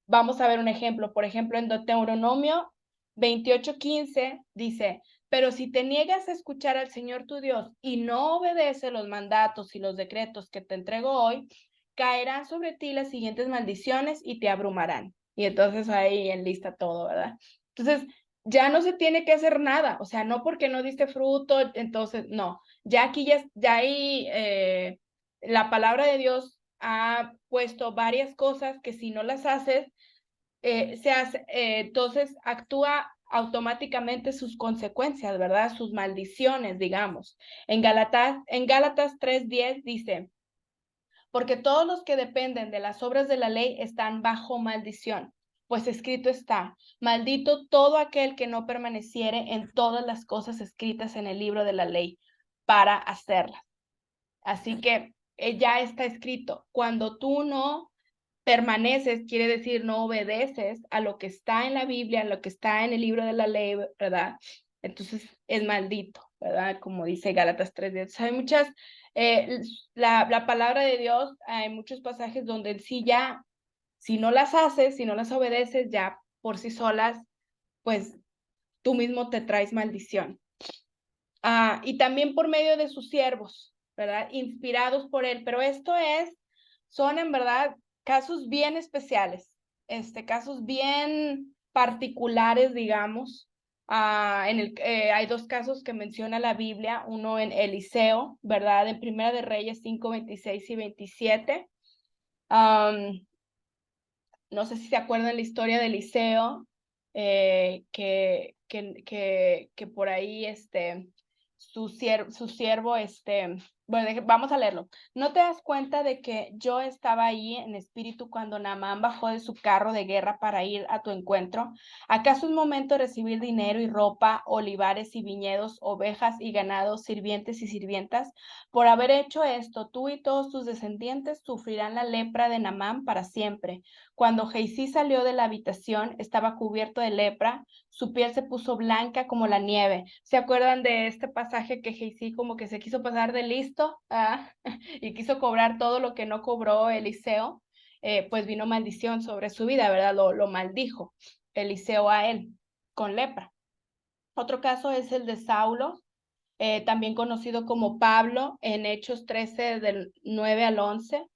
vamos a ver un ejemplo. Por ejemplo, en Deuteronomio 28:15 dice, pero si te niegas a escuchar al Señor tu Dios y no obedeces los mandatos y los decretos que te entrego hoy, caerán sobre ti las siguientes maldiciones y te abrumarán. Y entonces ahí enlista todo, ¿verdad? Entonces, ya no se tiene que hacer nada, o sea, no porque no diste fruto, entonces, no, ya aquí ya ahí la palabra de Dios ha puesto varias cosas que si no las haces, entonces actúa automáticamente sus consecuencias, ¿verdad? Sus maldiciones, digamos. En Gálatas 3:10 dice, porque todos los que dependen de las obras de la ley están bajo maldición, pues escrito está, maldito todo aquel que no permaneciere en todas las cosas escritas en el libro de la ley para hacerlas. Así que ya está escrito, cuando tú no permaneces, quiere decir no obedeces a lo que está en la Biblia, a lo que está en el libro de la ley, ¿verdad? Entonces es maldito, ¿verdad? Como dice Gálatas 3:10. Hay muchas, la palabra de Dios, hay muchos pasajes donde sí ya, si no las haces, si no las obedeces, ya por sí solas, pues tú mismo te traes maldición. Y también por medio de sus siervos, ¿verdad? Inspirados por él, pero son en verdad casos bien especiales, casos bien particulares, digamos. Hay dos casos que menciona la Biblia, uno en Eliseo, ¿verdad? En Primera de Reyes 5:26-27. No sé si se acuerdan la historia de Eliseo, que por ahí su siervo, bueno, vamos a leerlo. ¿No te das cuenta de que yo estaba ahí en espíritu cuando Naamán bajó de su carro de guerra para ir a tu encuentro? ¿Acaso un momento de recibir dinero y ropa, olivares y viñedos, ovejas y ganados, sirvientes y sirvientas? Por haber hecho esto, tú y todos tus descendientes sufrirán la lepra de Naamán para siempre. Cuando Geisí salió de la habitación, estaba cubierto de lepra, su piel se puso blanca como la nieve. ¿Se acuerdan de este pasaje que Geisí como que se quiso pasar de listo y quiso cobrar todo lo que no cobró Eliseo? Pues vino maldición sobre su vida, ¿verdad? Lo maldijo Eliseo a él con lepra. Otro caso es el de Saulo, también conocido como Pablo, en Hechos 13, del 9 al 11.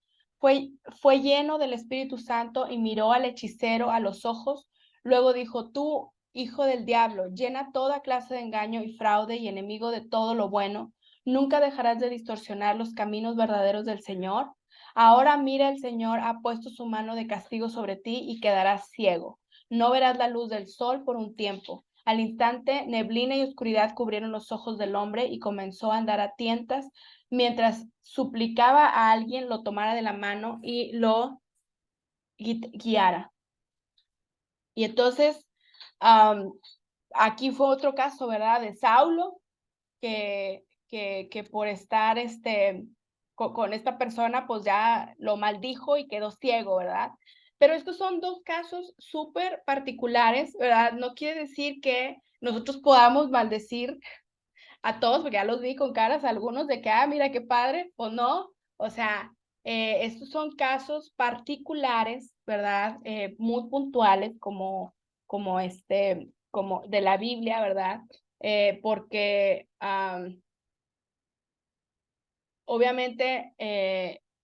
Fue lleno del Espíritu Santo y miró al hechicero a los ojos. Luego dijo, tú, hijo del diablo, llena toda clase de engaño y fraude y enemigo de todo lo bueno. Nunca dejarás de distorsionar los caminos verdaderos del Señor. Ahora mira, el Señor ha puesto su mano de castigo sobre ti y quedarás ciego. No verás la luz del sol por un tiempo. Al instante, neblina y oscuridad cubrieron los ojos del hombre y comenzó a andar a tientas mientras suplicaba a alguien lo tomara de la mano y lo guiara. Y entonces, aquí fue otro caso, ¿verdad? De Saulo, que por estar con esta persona, pues ya lo maldijo y quedó ciego, ¿verdad? Pero estos son dos casos súper particulares, ¿verdad? No quiere decir que nosotros podamos maldecir a todos, porque ya los vi con caras algunos de que, mira qué padre, o no. O sea, estos son casos particulares, ¿verdad? Muy puntuales, como de la Biblia, ¿verdad? Porque obviamente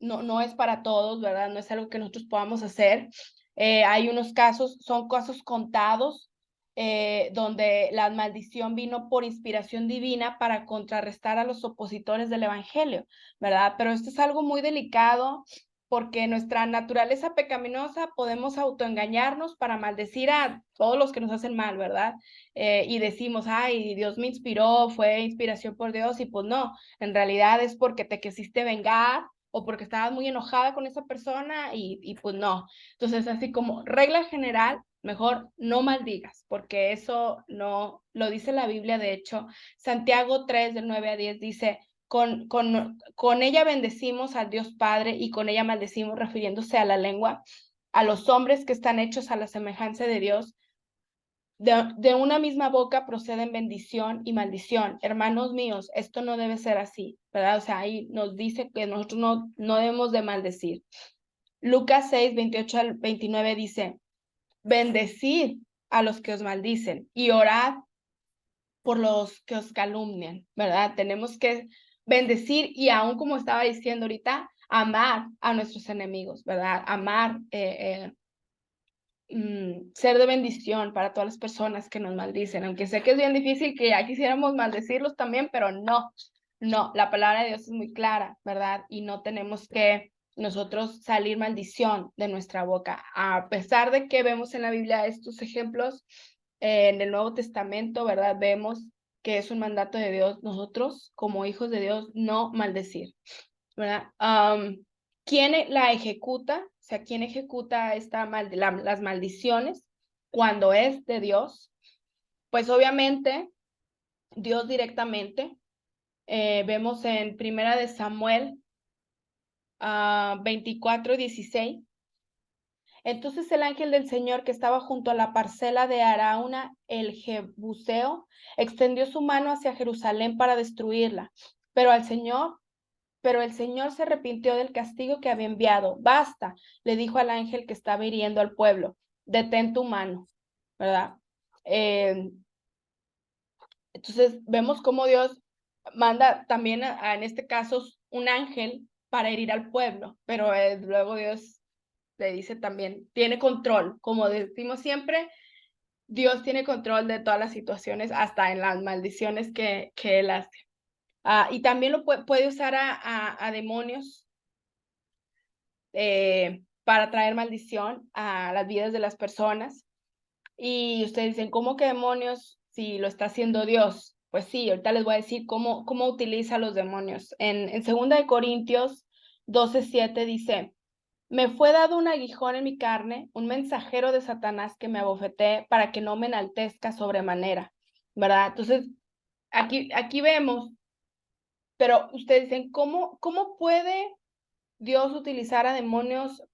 no es para todos, ¿verdad? No es algo que nosotros podamos hacer. Hay unos casos, son casos contados, donde la maldición vino por inspiración divina para contrarrestar a los opositores del evangelio, ¿verdad? Pero esto es algo muy delicado porque nuestra naturaleza pecaminosa podemos autoengañarnos para maldecir a todos los que nos hacen mal, ¿verdad? Y decimos, ay, Dios me inspiró, fue inspiración por Dios, y pues no, en realidad es porque te quisiste vengar o porque estabas muy enojada con esa persona y pues no. Entonces, así como regla general, mejor no maldigas, porque eso no lo dice la Biblia. De hecho, Santiago 3, del 9 a 10 dice, con ella bendecimos al Dios Padre y con ella maldecimos, refiriéndose a la lengua, a los hombres que están hechos a la semejanza de Dios. De una misma boca proceden bendición y maldición. Hermanos míos, esto no debe ser así, ¿verdad? O sea, ahí nos dice que nosotros no debemos de maldecir. Lucas 6, 28 al 29 dice, bendecid a los que os maldicen y orad por los que os calumnian, ¿verdad? Tenemos que bendecir y aún como estaba diciendo ahorita, amar a nuestros enemigos, ¿verdad? Amar, ser de bendición para todas las personas que nos maldicen, aunque sé que es bien difícil, que ya quisiéramos maldecirlos también, pero no, la palabra de Dios es muy clara, ¿verdad? Y no tenemos que nosotros salir maldición de nuestra boca, a pesar de que vemos en la Biblia estos ejemplos, en el Nuevo Testamento, ¿verdad? Vemos que es un mandato de Dios, nosotros como hijos de Dios, no maldecir, ¿verdad? ¿Quién la ejecuta? O sea, ¿quién ejecuta las maldiciones cuando es de Dios? Pues obviamente Dios directamente. Vemos en Primera de Samuel 24:16. Entonces el ángel del Señor que estaba junto a la parcela de Arauna el Jebuseo extendió su mano hacia Jerusalén para destruirla, pero el Señor se arrepintió del castigo que había enviado. Basta, le dijo al ángel que estaba hiriendo al pueblo, detén tu mano, ¿verdad? Entonces vemos cómo Dios manda también en este caso un ángel para herir al pueblo, pero luego Dios le dice también, tiene control, como decimos siempre, Dios tiene control de todas las situaciones, hasta en las maldiciones que Él hace. Y también lo puede usar a demonios para traer maldición a las vidas de las personas. Y ustedes dicen, ¿cómo que demonios si lo está haciendo Dios? Pues sí, ahorita les voy a decir cómo utiliza los demonios. En 2 de Corintios 12:7 dice, me fue dado un aguijón en mi carne, un mensajero de Satanás que me abofeté para que no me enaltezca sobremanera, ¿verdad? Entonces, aquí vemos, pero ustedes dicen, ¿cómo puede Dios utilizar a demonios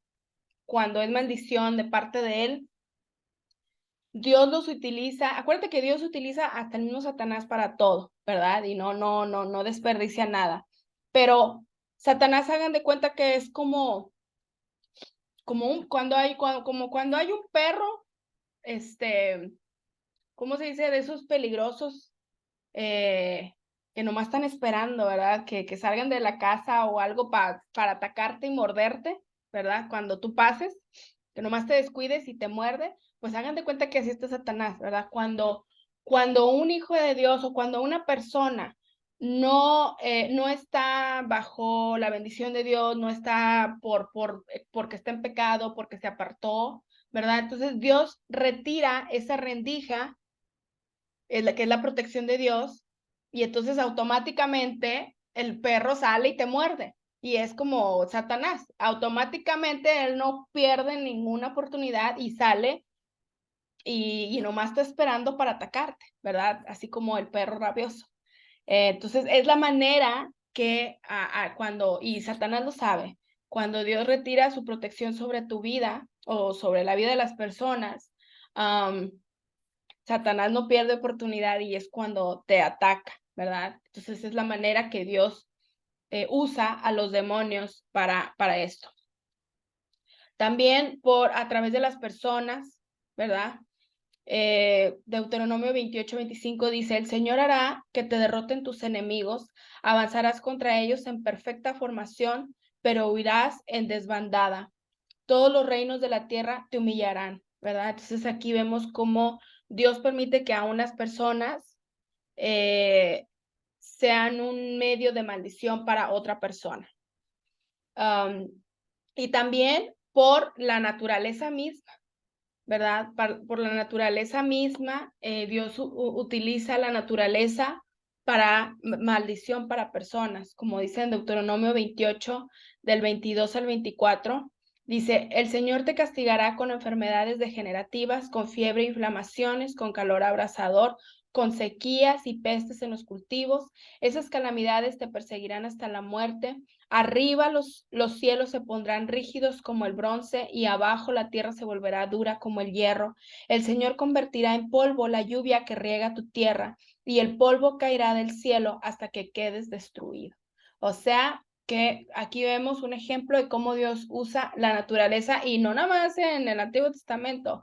cuando es maldición de parte de Él? Dios los utiliza, acuérdate que Dios utiliza hasta el mismo Satanás para todo, ¿verdad? Y no desperdicia nada. Pero Satanás, hagan de cuenta que es como cuando hay un perro, ¿cómo se dice? De esos peligrosos, que nomás están esperando, ¿verdad? Que salgan de la casa o algo para atacarte y morderte, ¿verdad? Cuando tú pases, que nomás te descuides y te muerde, pues hagan de cuenta que así está Satanás, ¿verdad? Cuando un hijo de Dios o cuando una persona no está bajo la bendición de Dios, no está porque está en pecado, porque se apartó, ¿verdad? Entonces Dios retira esa rendija, que es la protección de Dios, y entonces automáticamente el perro sale y te muerde. Y es como Satanás, automáticamente él no pierde ninguna oportunidad y sale y nomás está esperando para atacarte, ¿verdad? Así como el perro rabioso. Entonces, es la manera que cuando, y Satanás lo sabe, cuando Dios retira su protección sobre tu vida o sobre la vida de las personas, Satanás no pierde oportunidad y es cuando te ataca, ¿verdad? Entonces, es la manera que Dios usa a los demonios para esto. También a través de las personas, ¿verdad? Deuteronomio 28-25 dice, el Señor hará que te derroten tus enemigos, avanzarás contra ellos en perfecta formación, pero huirás en desbandada. Todos los reinos de la tierra te humillarán, ¿verdad? Entonces aquí vemos cómo Dios permite que a unas personas sean un medio de maldición para otra persona. Y también por la naturaleza misma, ¿verdad? Por la naturaleza misma, Dios utiliza la naturaleza para maldición para personas, como dice en Deuteronomio 28, del 22 al 24. Dice, el Señor te castigará con enfermedades degenerativas, con fiebre, inflamaciones, con calor abrasador, con sequías y pestes en los cultivos. Esas calamidades te perseguirán hasta la muerte. Arriba los cielos se pondrán rígidos como el bronce y abajo la tierra se volverá dura como el hierro. El Señor convertirá en polvo la lluvia que riega tu tierra y el polvo caerá del cielo hasta que quedes destruido. O sea, que aquí vemos un ejemplo de cómo Dios usa la naturaleza y no nada más en el Antiguo Testamento,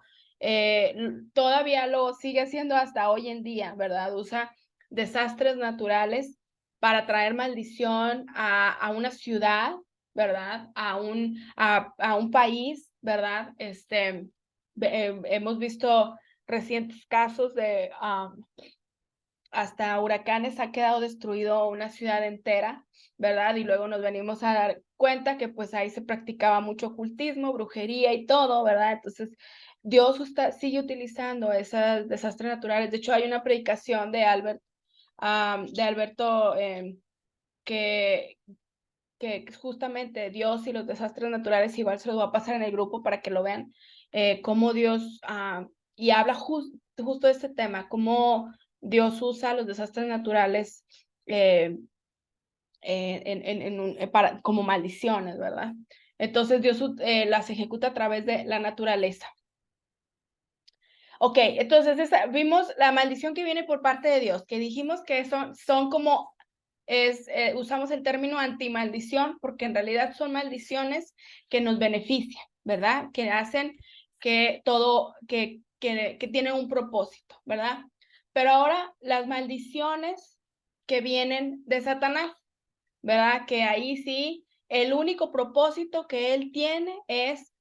todavía lo sigue haciendo hasta hoy en día, ¿verdad? Usa desastres naturales para traer maldición a una ciudad, ¿verdad? A un país, ¿verdad? Hemos visto recientes casos de hasta huracanes ha quedado destruido una ciudad entera, ¿verdad? Y luego nos venimos a dar cuenta que pues ahí se practicaba mucho ocultismo, brujería y todo, ¿verdad? Entonces, Dios sigue utilizando esos desastres naturales. De hecho, hay una predicación de Alberto que justamente Dios y los desastres naturales, igual se los va a pasar en el grupo para que lo vean, cómo Dios, y habla justo de este tema, cómo Dios usa los desastres naturales como maldiciones, ¿verdad? Entonces Dios las ejecuta a través de la naturaleza. Ok, entonces vimos la maldición que viene por parte de Dios, que dijimos que son como usamos el término antimaldición porque en realidad son maldiciones que nos benefician, ¿verdad? Que hacen que todo, que tienen un propósito, ¿verdad? Pero ahora las maldiciones que vienen de Satanás, ¿verdad? Que ahí sí, el único propósito que él tiene es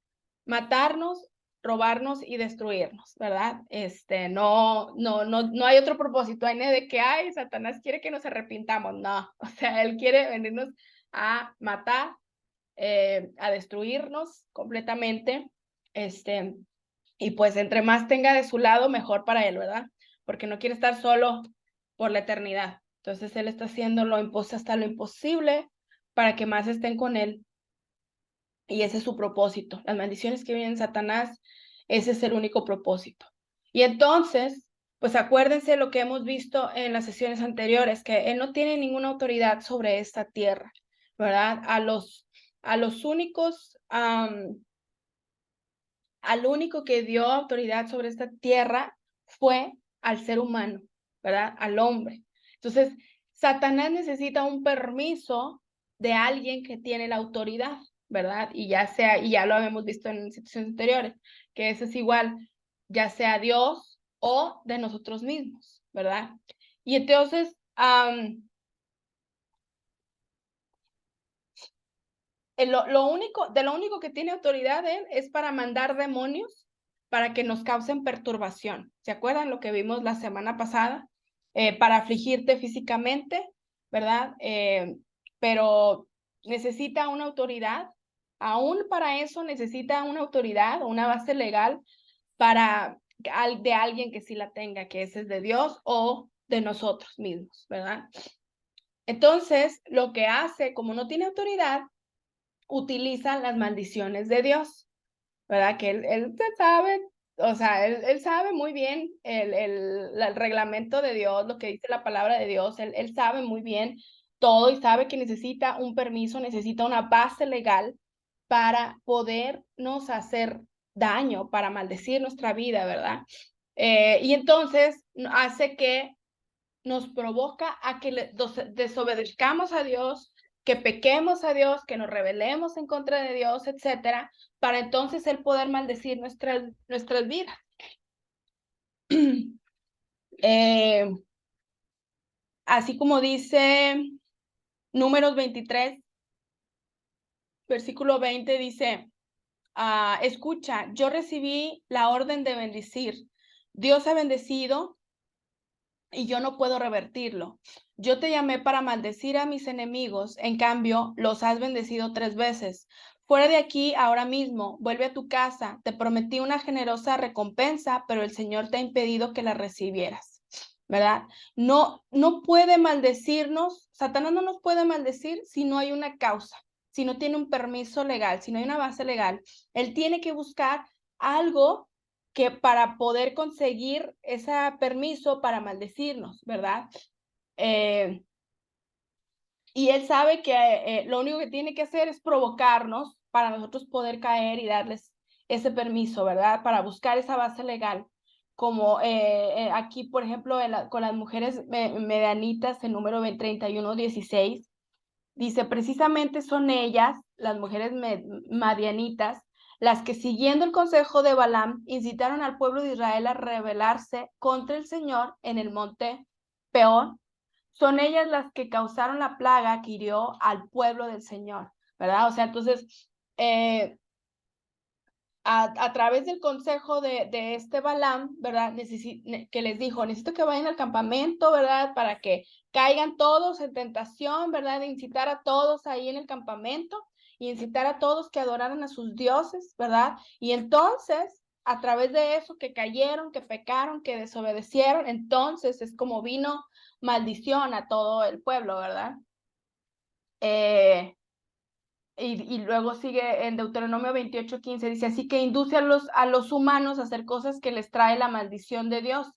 matarnos, robarnos y destruirnos, ¿verdad? No hay otro propósito, hay de que, ay, Satanás quiere que nos arrepintamos, no, o sea, él quiere venirnos a matar, a destruirnos completamente, y pues entre más tenga de su lado, mejor para él, ¿verdad? Porque no quiere estar solo por la eternidad. Entonces él está haciendo hasta lo imposible para que más estén con él. Y ese es su propósito. Las maldiciones que vienen de Satanás, ese es el único propósito. Y entonces, pues acuérdense lo que hemos visto en las sesiones anteriores, que él no tiene ninguna autoridad sobre esta tierra, ¿verdad? Al único que dio autoridad sobre esta tierra fue al ser humano, ¿verdad? Al hombre. Entonces, Satanás necesita un permiso de alguien que tiene la autoridad, ¿verdad? Y ya lo habíamos visto en situaciones anteriores, que eso es igual, ya sea Dios o de nosotros mismos, ¿verdad? Y entonces, lo único que tiene autoridad él es para mandar demonios para que nos causen perturbación. ¿Se acuerdan lo que vimos la semana pasada? Para afligirte físicamente, ¿verdad? Pero necesita una autoridad. Aún para eso necesita una autoridad o una base legal de alguien que sí la tenga, que ese es de Dios o de nosotros mismos, ¿verdad? Entonces, lo que hace, como no tiene autoridad, utiliza las maldiciones de Dios, ¿verdad? Que él sabe o sea, él sabe muy bien el reglamento de Dios, lo que dice la palabra de Dios, él sabe muy bien todo y sabe que necesita un permiso, necesita una base legal para podernos hacer daño, para maldecir nuestra vida, ¿verdad? Y entonces hace que nos provoca a que desobedezcamos a Dios, que pequemos a Dios, que nos rebelemos en contra de Dios, etcétera, para entonces Él poder maldecir nuestras vidas. Así como dice Números 23, versículo 20, dice, escucha, yo recibí la orden de bendecir. Dios ha bendecido y yo no puedo revertirlo. Yo te llamé para maldecir a mis enemigos, en cambio, los has bendecido 3 veces. Fuera de aquí ahora mismo, vuelve a tu casa. Te prometí una generosa recompensa, pero el Señor te ha impedido que la recibieras, ¿verdad? No puede maldecirnos, Satanás no nos puede maldecir si no hay una causa, si no tiene un permiso legal, si no hay una base legal. Él tiene que buscar algo que para poder conseguir ese permiso para maldecirnos, ¿verdad? Y él sabe que lo único que tiene que hacer es provocarnos para nosotros poder caer y darles ese permiso, ¿verdad? Para buscar esa base legal. Como aquí, por ejemplo, con las mujeres medianitas, el número 31:16, dice, precisamente son ellas, las mujeres madianitas, las que siguiendo el consejo de Balaam, incitaron al pueblo de Israel a rebelarse contra el Señor en el monte Peor. Son ellas las que causaron la plaga que hirió al pueblo del Señor, ¿verdad? O sea, entonces, a través del consejo de este Balaam, ¿verdad? Que les dijo, necesito que vayan al campamento, ¿verdad? Para que caigan todos en tentación, ¿verdad? De incitar a todos ahí en el campamento y incitar a todos que adoraran a sus dioses, ¿verdad? Y entonces, a través de eso, que cayeron, que pecaron, que desobedecieron, entonces es como vino maldición a todo el pueblo, ¿verdad? Y luego sigue en Deuteronomio 28:15, dice, así que induce a los humanos a hacer cosas que les trae la maldición de Dios.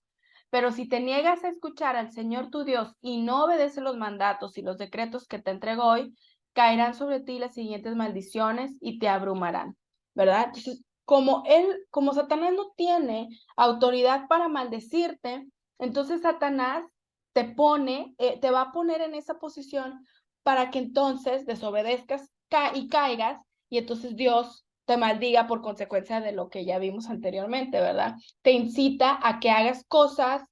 Pero si te niegas a escuchar al Señor tu Dios y no obedeces los mandatos y los decretos que te entrego hoy, caerán sobre ti las siguientes maldiciones y te abrumarán, ¿verdad? Entonces, como Satanás no tiene autoridad para maldecirte, entonces Satanás te va a poner en esa posición para que entonces desobedezcas y caigas y entonces Dios te maldiga por consecuencia de lo que ya vimos anteriormente, ¿verdad? Te incita a que hagas cosas,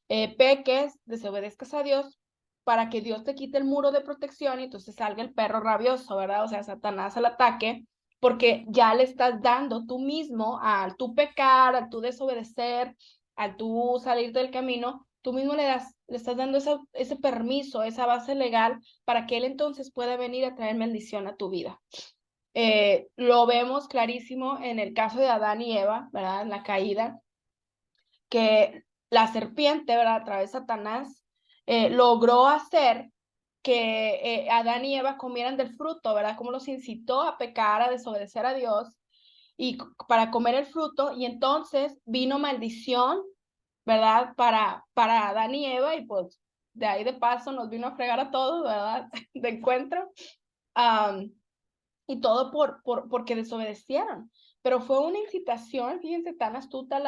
peques, desobedezcas a Dios para que Dios te quite el muro de protección y entonces salga el perro rabioso, ¿verdad? O sea, Satanás al ataque, porque ya le estás dando tú mismo al tu pecar, al tu desobedecer, al tu salir del camino, tú mismo le estás dando ese permiso, esa base legal para que él entonces pueda venir a traer maldición a tu vida. Lo vemos clarísimo en el caso de Adán y Eva, ¿verdad? En la caída, que la serpiente, ¿verdad? A través de Satanás, logró hacer que Adán y Eva comieran del fruto, ¿verdad? Como los incitó a pecar, a desobedecer a Dios y para comer el fruto, y entonces vino maldición, ¿verdad? Para Adán y Eva, y pues de ahí de paso nos vino a fregar a todos, ¿verdad? De encuentro. Y todo porque desobedecieron. Pero fue una incitación, fíjense, tan astuta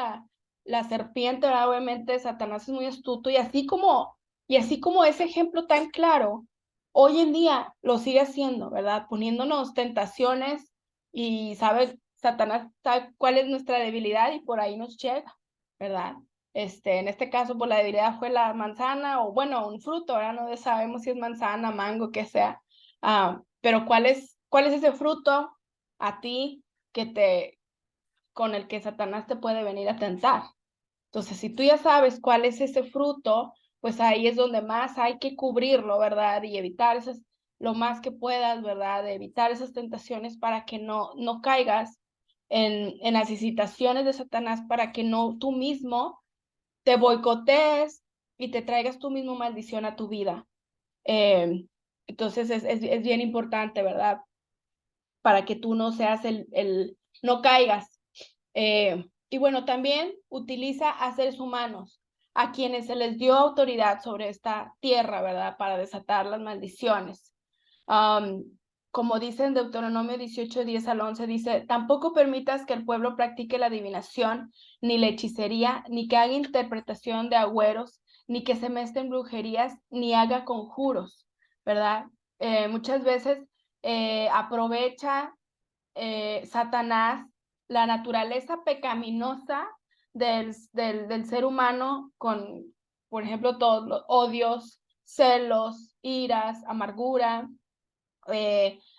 la serpiente, ¿verdad? Obviamente Satanás es muy astuto, y así como ese ejemplo tan claro, hoy en día lo sigue haciendo, ¿verdad? Poniéndonos tentaciones y Satanás sabe cuál es nuestra debilidad y por ahí nos llega, ¿verdad? En este caso, pues la debilidad fue la manzana o bueno, un fruto, ¿verdad? No sabemos si es manzana, mango, que sea. Pero ¿cuál es ese fruto a ti con el que Satanás te puede venir a tentar? Entonces, si tú ya sabes cuál es ese fruto, pues ahí es donde más hay que cubrirlo, ¿verdad? Y evitar lo más que puedas, ¿verdad? De evitar esas tentaciones para que no caigas en las incitaciones de Satanás, para que no tú mismo te boicotees y te traigas tú mismo maldición a tu vida. Entonces es bien importante, ¿verdad? Para que tú no seas no caigas. Y bueno, también utiliza a seres humanos, a quienes se les dio autoridad sobre esta tierra, ¿verdad? Para desatar las maldiciones. Como dice en Deuteronomio 18, 10 al 11, dice, tampoco permitas que el pueblo practique la adivinación, ni la hechicería, ni que haga interpretación de agüeros, ni que se mezcle en brujerías, ni haga conjuros, ¿verdad? Muchas veces aprovecha Satanás la naturaleza pecaminosa del ser humano con, por ejemplo, todos los odios, celos, iras, amargura,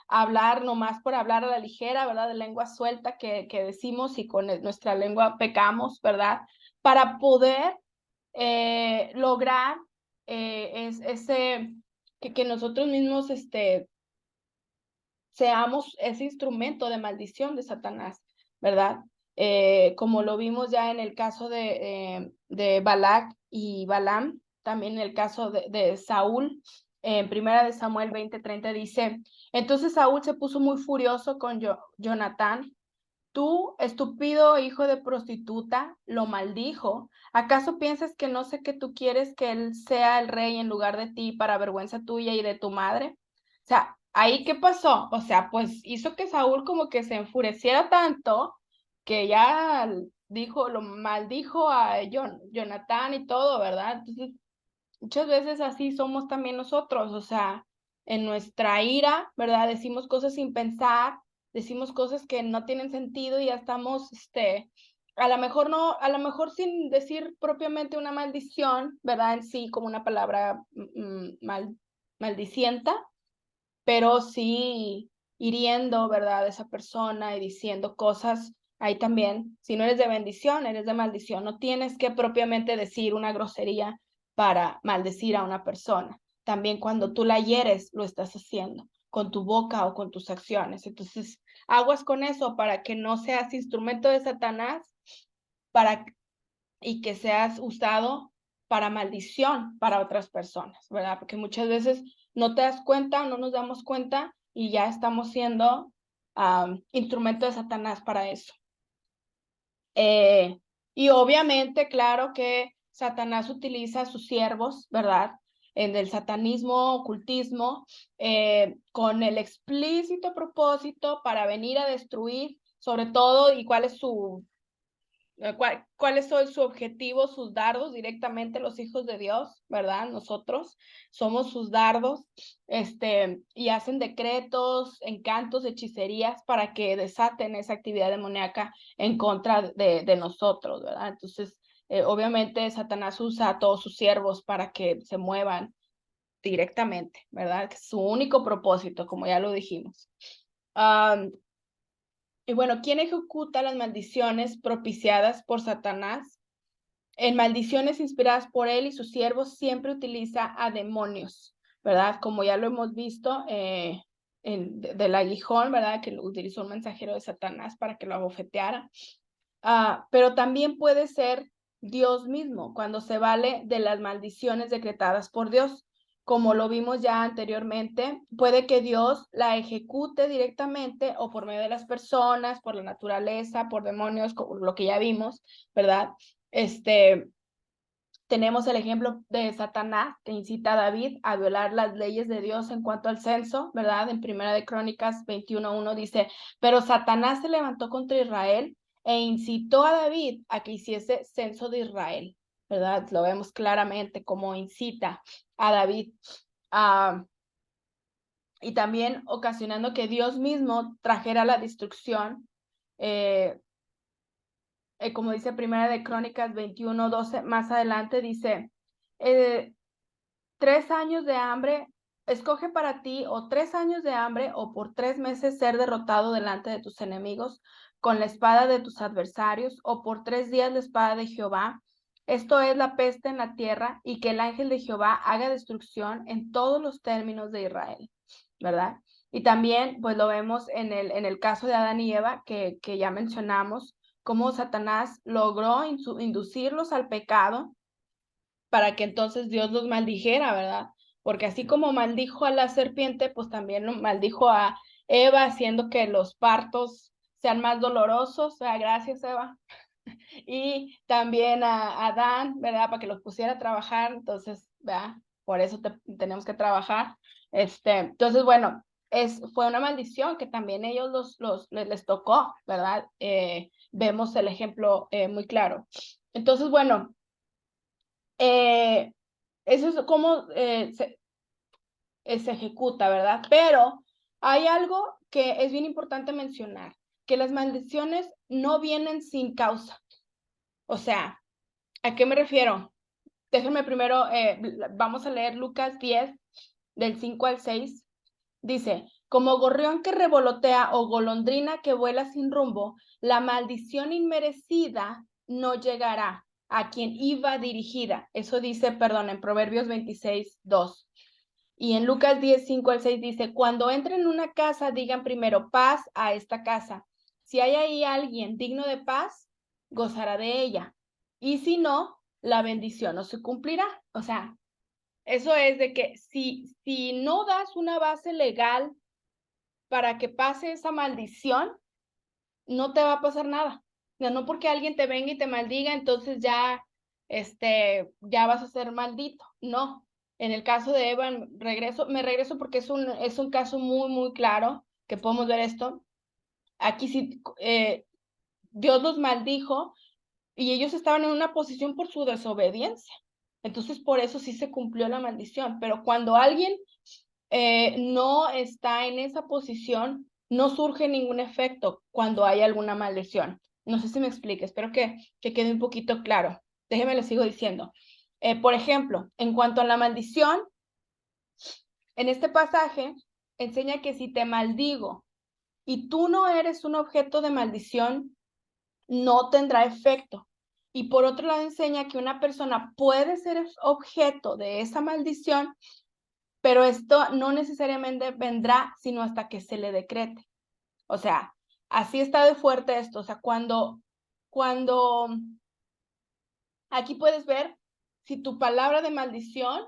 hablar nomás por hablar a la ligera, ¿verdad? De lengua suelta que decimos y con nuestra lengua pecamos, ¿verdad? Para poder lograr ese, que nosotros mismos seamos ese instrumento de maldición de Satanás, ¿verdad? Como lo vimos ya en el caso de Balac y Balaam, también en el caso de Saúl, en primera de Samuel 20:30 dice, entonces Saúl se puso muy furioso con Jonatán. Tú, estúpido hijo de prostituta, lo maldijo. ¿Acaso piensas que no sé que tú quieres que él sea el rey en lugar de ti para vergüenza tuya y de tu madre? O sea, ¿ahí qué pasó? O sea, pues hizo que Saúl como que se enfureciera tanto que ya dijo, lo maldijo a Jonatán y todo, ¿verdad? Entonces, muchas veces así somos también nosotros, o sea, en nuestra ira, ¿verdad? Decimos cosas sin pensar, decimos cosas que no tienen sentido y ya estamos, a lo mejor no, a lo mejor sin decir propiamente una maldición, ¿verdad? En sí, como una palabra maldicienta, pero sí hiriendo, ¿verdad? A esa persona y diciendo cosas. Ahí también, si no eres de bendición, eres de maldición. No tienes que propiamente decir una grosería para maldecir a una persona. También cuando tú la hieres, lo estás haciendo con tu boca o con tus acciones. Entonces, aguas con eso para que no seas instrumento de Satanás para, y que seas usado para maldición para otras personas, ¿verdad? Porque muchas veces no te das cuenta, no nos damos cuenta y ya estamos siendo instrumento de Satanás para eso. Y obviamente, claro que Satanás utiliza a sus siervos, ¿verdad? En el satanismo, ocultismo, con el explícito propósito para venir a destruir, sobre todo, y cuál es cuáles son su objetivo, sus dardos, directamente los hijos de Dios, ¿verdad? Nosotros somos sus dardos, y hacen decretos, encantos, hechicerías para que desaten esa actividad demoníaca en contra de nosotros, ¿verdad? Entonces, obviamente Satanás usa a todos sus siervos para que se muevan directamente, ¿verdad? Que es su único propósito, como ya lo dijimos. Y bueno, ¿quién ejecuta las maldiciones propiciadas por Satanás? En maldiciones inspiradas por él y sus siervos siempre utiliza a demonios, ¿verdad? Como ya lo hemos visto del aguijón, ¿verdad? Que lo utilizó un mensajero de Satanás para que lo abofeteara. Pero también puede ser Dios mismo cuando se vale de las maldiciones decretadas por Dios. Como lo vimos ya anteriormente, puede que Dios la ejecute directamente o por medio de las personas, por la naturaleza, por demonios, lo que ya vimos, ¿verdad? Tenemos el ejemplo de Satanás que incita a David a violar las leyes de Dios en cuanto al censo, ¿verdad? En Primera de Crónicas 21:1 dice, pero Satanás se levantó contra Israel e incitó a David a que hiciese censo de Israel, ¿verdad? Lo vemos claramente como incita a David. Y también ocasionando que Dios mismo trajera la destrucción, como dice Primera de Crónicas 21:12, más adelante dice, 3 años de hambre, escoge para ti o 3 años de hambre o por 3 meses ser derrotado delante de tus enemigos con la espada de tus adversarios o por 3 días la espada de Jehová. Esto es la peste en la tierra y que el ángel de Jehová haga destrucción en todos los términos de Israel, ¿verdad? Y también, pues lo vemos en el caso de Adán y Eva, que ya mencionamos, cómo Satanás logró inducirlos al pecado para que entonces Dios los maldijera, ¿verdad? Porque así como maldijo a la serpiente, pues también maldijo a Eva, haciendo que los partos sean más dolorosos. O sea, gracias, Eva. y también a Adán, ¿verdad? Para que los pusiera a trabajar, entonces, ¿verdad? Por eso tenemos que trabajar. Entonces, bueno, fue una maldición que también ellos les tocó, ¿verdad? Vemos el ejemplo muy claro. Entonces, bueno, eso es como se ejecuta, ¿verdad? Pero hay algo que es bien importante mencionar, que las maldiciones no vienen sin causa. O sea, ¿a qué me refiero? Déjenme primero, vamos a leer Lucas 10, del 5 al 6. Dice, como gorrión que revolotea o golondrina que vuela sin rumbo, la maldición inmerecida no llegará a quien iba dirigida. Eso dice, perdón, en Proverbios 26, 2. Y en Lucas 10, 5 al 6 dice, cuando entren en una casa, digan primero paz a esta casa. Si hay ahí alguien digno de paz, gozará de ella. Y si no, la bendición no se cumplirá. O sea, eso es de que si no das una base legal para que pase esa maldición, no te va a pasar nada. No porque alguien te venga y te maldiga, entonces ya, ya vas a ser maldito. No. En el caso de Eva, me regreso porque es un caso muy, muy claro que podemos ver esto. Aquí sí, Dios los maldijo y ellos estaban en una posición por su desobediencia. Entonces, por eso sí se cumplió la maldición. Pero cuando alguien no está en esa posición, no surge ningún efecto cuando hay alguna maldición. No sé si me explique, espero que quede un poquito claro. Déjeme lo sigo diciendo. Por ejemplo, en cuanto a la maldición, en este pasaje enseña que si te maldigo y tú no eres un objeto de maldición, no tendrá efecto. Y por otro lado enseña que una persona puede ser objeto de esa maldición, pero esto no necesariamente vendrá sino hasta que se le decrete. O sea, así está de fuerte esto. O sea, cuando aquí puedes ver si tu palabra de maldición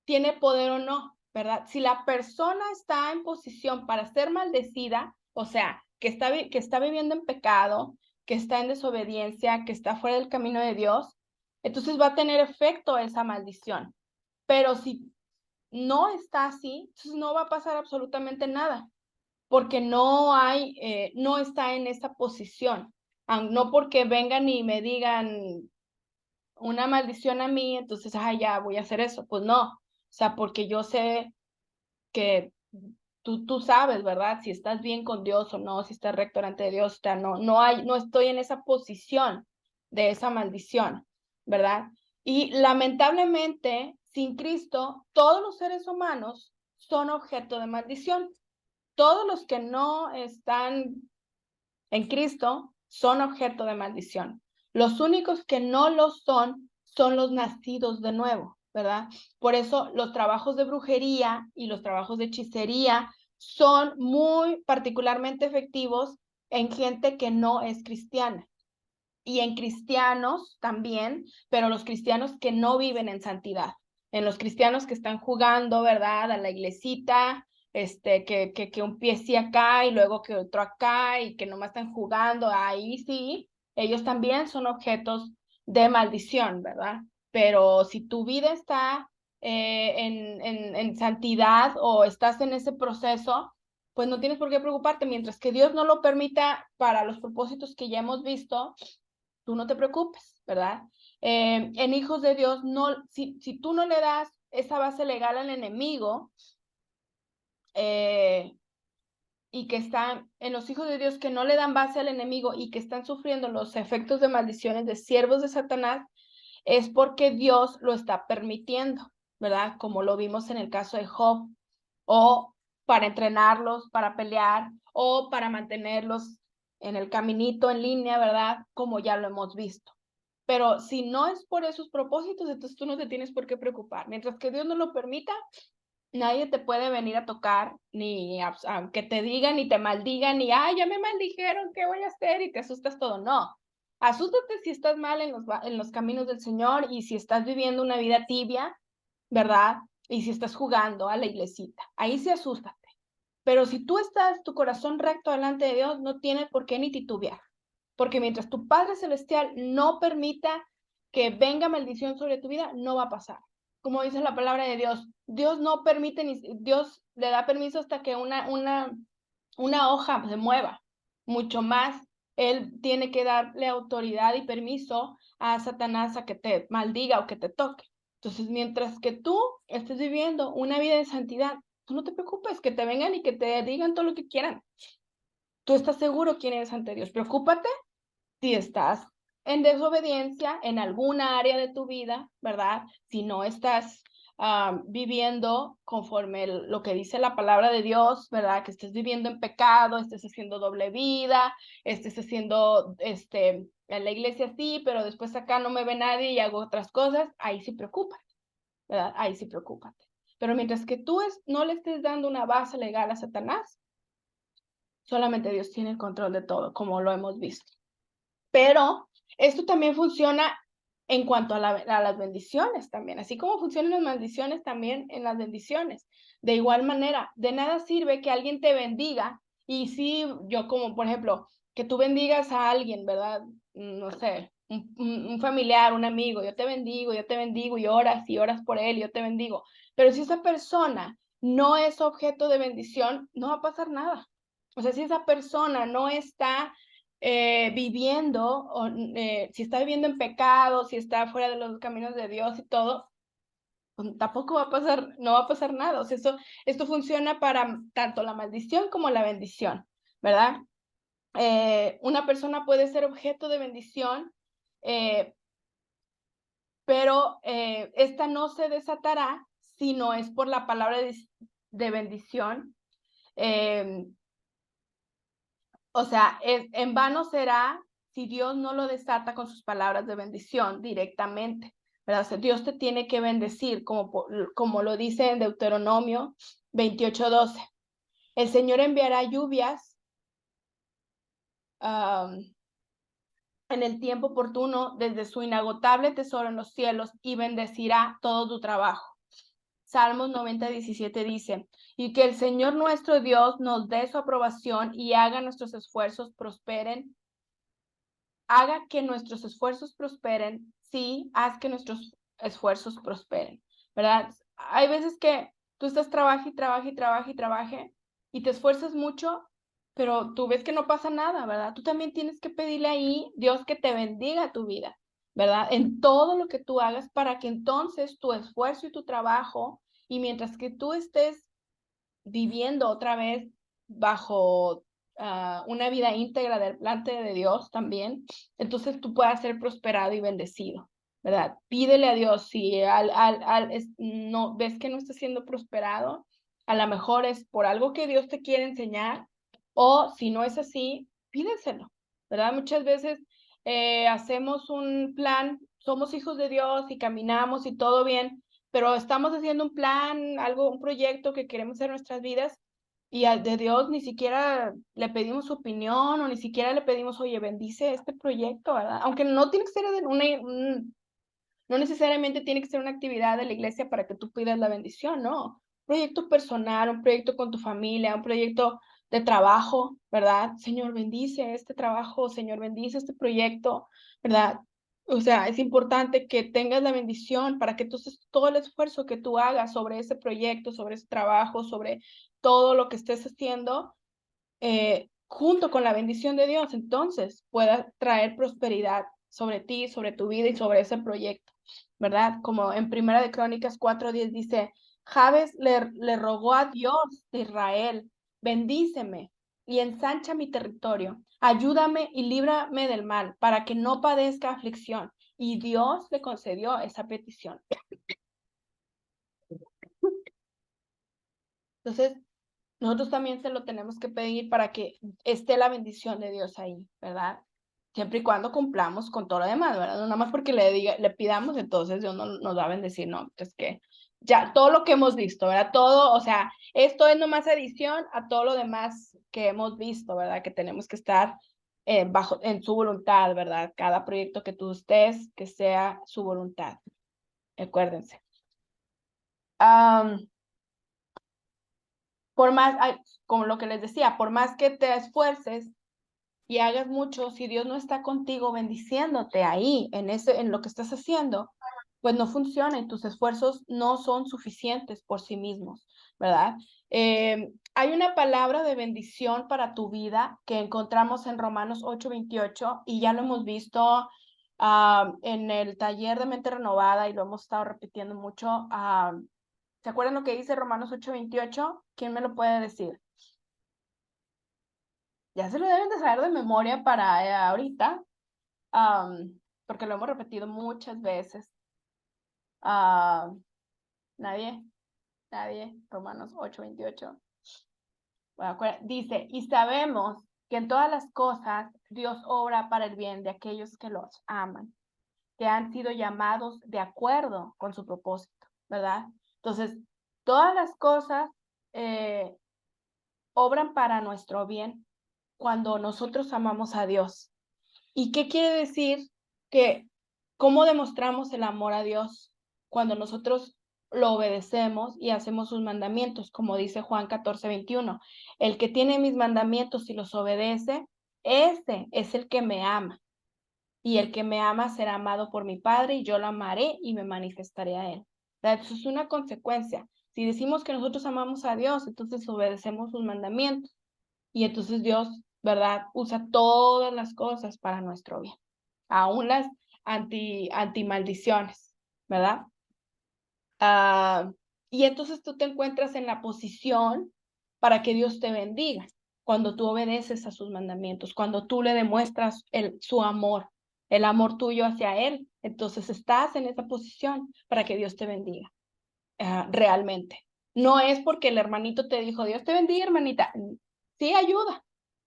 tiene poder o no, ¿verdad? Si la persona está en posición para ser maldecida, o sea, que está viviendo en pecado, que está en desobediencia, que está fuera del camino de Dios, entonces va a tener efecto esa maldición. Pero si no está así, entonces no va a pasar absolutamente nada, porque no está en esa posición. No porque vengan y me digan una maldición a mí, entonces, ya voy a hacer eso. Pues no, o sea, porque yo sé que tú sabes, ¿verdad? Si estás bien con Dios o no, si estás recto delante de Dios, o sea, no estoy en esa posición de esa maldición, ¿verdad? Y lamentablemente, sin Cristo, todos los seres humanos son objeto de maldición. Todos los que no están en Cristo son objeto de maldición. Los únicos que no lo son los nacidos de nuevo, ¿verdad? Por eso los trabajos de brujería y los trabajos de hechicería son muy particularmente efectivos en gente que no es cristiana y en cristianos también, pero los cristianos que no viven en santidad, en los cristianos que están jugando, ¿verdad? A la iglesita, que un pie sí acá y luego que otro acá y que nomás están jugando, ahí sí, ellos también son objetos de maldición, ¿verdad? Pero si tu vida está en santidad o estás en ese proceso, pues no tienes por qué preocuparte, mientras que Dios no lo permita para los propósitos que ya hemos visto, tú no te preocupes, ¿verdad? En hijos de Dios, si tú no le das esa base legal al enemigo, y que están en los hijos de Dios que no le dan base al enemigo y que están sufriendo los efectos de maldiciones de siervos de Satanás, es porque Dios lo está permitiendo, ¿verdad? Como lo vimos en el caso de Job, o para entrenarlos, para pelear, o para mantenerlos en el caminito en línea, ¿verdad? Como ya lo hemos visto. Pero si no es por esos propósitos, entonces tú no te tienes por qué preocupar. Mientras que Dios no lo permita, nadie te puede venir a tocar, ni aunque te digan, ni te maldigan, ni, ya me maldijeron, ¿qué voy a hacer? Y te asustas todo. No, asústate si estás mal en los caminos del Señor y si estás viviendo una vida tibia, ¿verdad? Y si estás jugando a la iglesita. Ahí sí asústate. Pero si tú estás tu corazón recto delante de Dios, no tienes por qué ni titubear. Porque mientras tu Padre Celestial no permita que venga maldición sobre tu vida, no va a pasar. Como dice la palabra de Dios, Dios no permite, Dios le da permiso hasta que una hoja se mueva. Mucho más, Él tiene que darle autoridad y permiso a Satanás a que te maldiga o que te toque. Entonces, mientras que tú estés viviendo una vida de santidad, tú no te preocupes que te vengan y que te digan todo lo que quieran. Tú estás seguro quién eres ante Dios. Preocúpate si estás en desobediencia en alguna área de tu vida, ¿verdad? Si no estás viviendo conforme lo que dice la palabra de Dios, ¿verdad? Que estés viviendo en pecado, estés haciendo doble vida, estés haciendo, en la iglesia sí, pero después acá no me ve nadie y hago otras cosas, ahí sí preocúpate, ¿verdad? Ahí sí preocúpate. Pero mientras que tú no le estés dando una base legal a Satanás, solamente Dios tiene el control de todo, como lo hemos visto. Pero esto también funciona en cuanto a las bendiciones también, así como funcionan las maldiciones también en las bendiciones. De igual manera, de nada sirve que alguien te bendiga y si yo como, por ejemplo, que tú bendigas a alguien, ¿verdad? No sé, un familiar, un amigo, yo te bendigo y oras por él, yo te bendigo. Pero si esa persona no es objeto de bendición, no va a pasar nada. O sea, si esa persona no está viviendo, si está viviendo en pecado, si está fuera de los caminos de Dios y todo, pues tampoco va a pasar, no va a pasar nada. O sea, esto funciona para tanto la maldición como la bendición, ¿verdad? Una persona puede ser objeto de bendición, pero esta no se desatará si no es por la palabra de bendición. O sea, en vano será si Dios no lo desata con sus palabras de bendición directamente, ¿verdad? O sea, Dios te tiene que bendecir, como lo dice en Deuteronomio 28:12. El Señor enviará lluvias en el tiempo oportuno desde su inagotable tesoro en los cielos y bendecirá todo tu trabajo. Salmos 90:17 dice, y que el Señor nuestro Dios nos dé su aprobación y haga nuestros esfuerzos prosperen. Haga que nuestros esfuerzos prosperen, sí, haz que nuestros esfuerzos prosperen, ¿verdad? Hay veces que tú estás trabaje y te esfuerzas mucho, pero tú ves que no pasa nada, ¿verdad? Tú también tienes que pedirle ahí, Dios, que te bendiga tu vida, ¿verdad? En todo lo que tú hagas para que entonces tu esfuerzo y tu trabajo, y mientras que tú estés viviendo otra vez bajo una vida íntegra del plan de Dios también, entonces tú puedas ser prosperado y bendecido, ¿verdad? Pídele a Dios si no ves que no está siendo prosperado, a lo mejor es por algo que Dios te quiere enseñar, o si no es así, pídeselo, ¿verdad? Muchas veces hacemos un plan, somos hijos de Dios y caminamos y todo bien, pero estamos haciendo un plan, un proyecto que queremos hacer en nuestras vidas y al de Dios ni siquiera le pedimos su opinión o ni siquiera le pedimos, oye, bendice este proyecto, ¿verdad? Aunque no tiene que ser no necesariamente tiene que ser una actividad de la iglesia para que tú pidas la bendición, no. Un proyecto personal, un proyecto con tu familia, un proyecto de trabajo, ¿verdad? Señor, bendice este trabajo, Señor, bendice este proyecto, ¿verdad? O sea, es importante que tengas la bendición para que entonces todo el esfuerzo que tú hagas sobre ese proyecto, sobre ese trabajo, sobre todo lo que estés haciendo, junto con la bendición de Dios, entonces pueda traer prosperidad sobre ti, sobre tu vida y sobre ese proyecto, ¿verdad? Como en Primera de Crónicas 4:10 dice, Jabes le rogó a Dios de Israel, bendíceme y ensancha mi territorio, ayúdame y líbrame del mal, para que no padezca aflicción. Y Dios le concedió esa petición. Entonces, nosotros también se lo tenemos que pedir para que esté la bendición de Dios ahí, ¿verdad? Siempre y cuando cumplamos con todo lo demás, ¿verdad? No nada más porque le pidamos, entonces Dios no, nos va a bendecir, no. Entonces que ya todo lo que hemos visto, ¿verdad? Todo, o sea, esto es nomás adición a todo lo demás que hemos visto, ¿verdad? Que tenemos que estar en su voluntad, ¿verdad? Cada proyecto que tú estés, que sea su voluntad. Acuérdense. Por más, como lo que les decía, por más que te esfuerces, y hagas mucho, si Dios no está contigo bendiciéndote ahí, en lo que estás haciendo, pues no funciona y tus esfuerzos no son suficientes por sí mismos, ¿verdad? Hay una palabra de bendición para tu vida que encontramos en Romanos 8:28 y ya lo hemos visto en el taller de mente renovada y lo hemos estado repitiendo mucho. ¿Se acuerdan lo que dice Romanos 8:28? ¿Quién me lo puede decir? Ya se lo deben de saber de memoria para ahorita, porque lo hemos repetido muchas veces. Nadie, Romanos 8:28. Bueno, dice, y sabemos que en todas las cosas Dios obra para el bien de aquellos que los aman, que han sido llamados de acuerdo con su propósito, ¿verdad? Entonces, todas las cosas obran para nuestro bien cuando nosotros amamos a Dios. ¿Y qué quiere decir? Que cómo demostramos el amor a Dios cuando nosotros lo obedecemos y hacemos sus mandamientos, como dice Juan 14:21. El que tiene mis mandamientos y los obedece, ese es el que me ama. Y el que me ama será amado por mi Padre y yo lo amaré y me manifestaré a él. Eso es una consecuencia. Si decimos que nosotros amamos a Dios, entonces obedecemos sus mandamientos. Y entonces Dios, ¿verdad? Usa todas las cosas para nuestro bien, aún las anti-maldiciones, ¿verdad? Y entonces tú te encuentras en la posición para que Dios te bendiga, cuando tú obedeces a sus mandamientos, cuando tú le demuestras su amor, el amor tuyo hacia Él, entonces estás en esa posición para que Dios te bendiga, realmente. No es porque el hermanito te dijo, Dios te bendiga, hermanita. Sí, ayuda,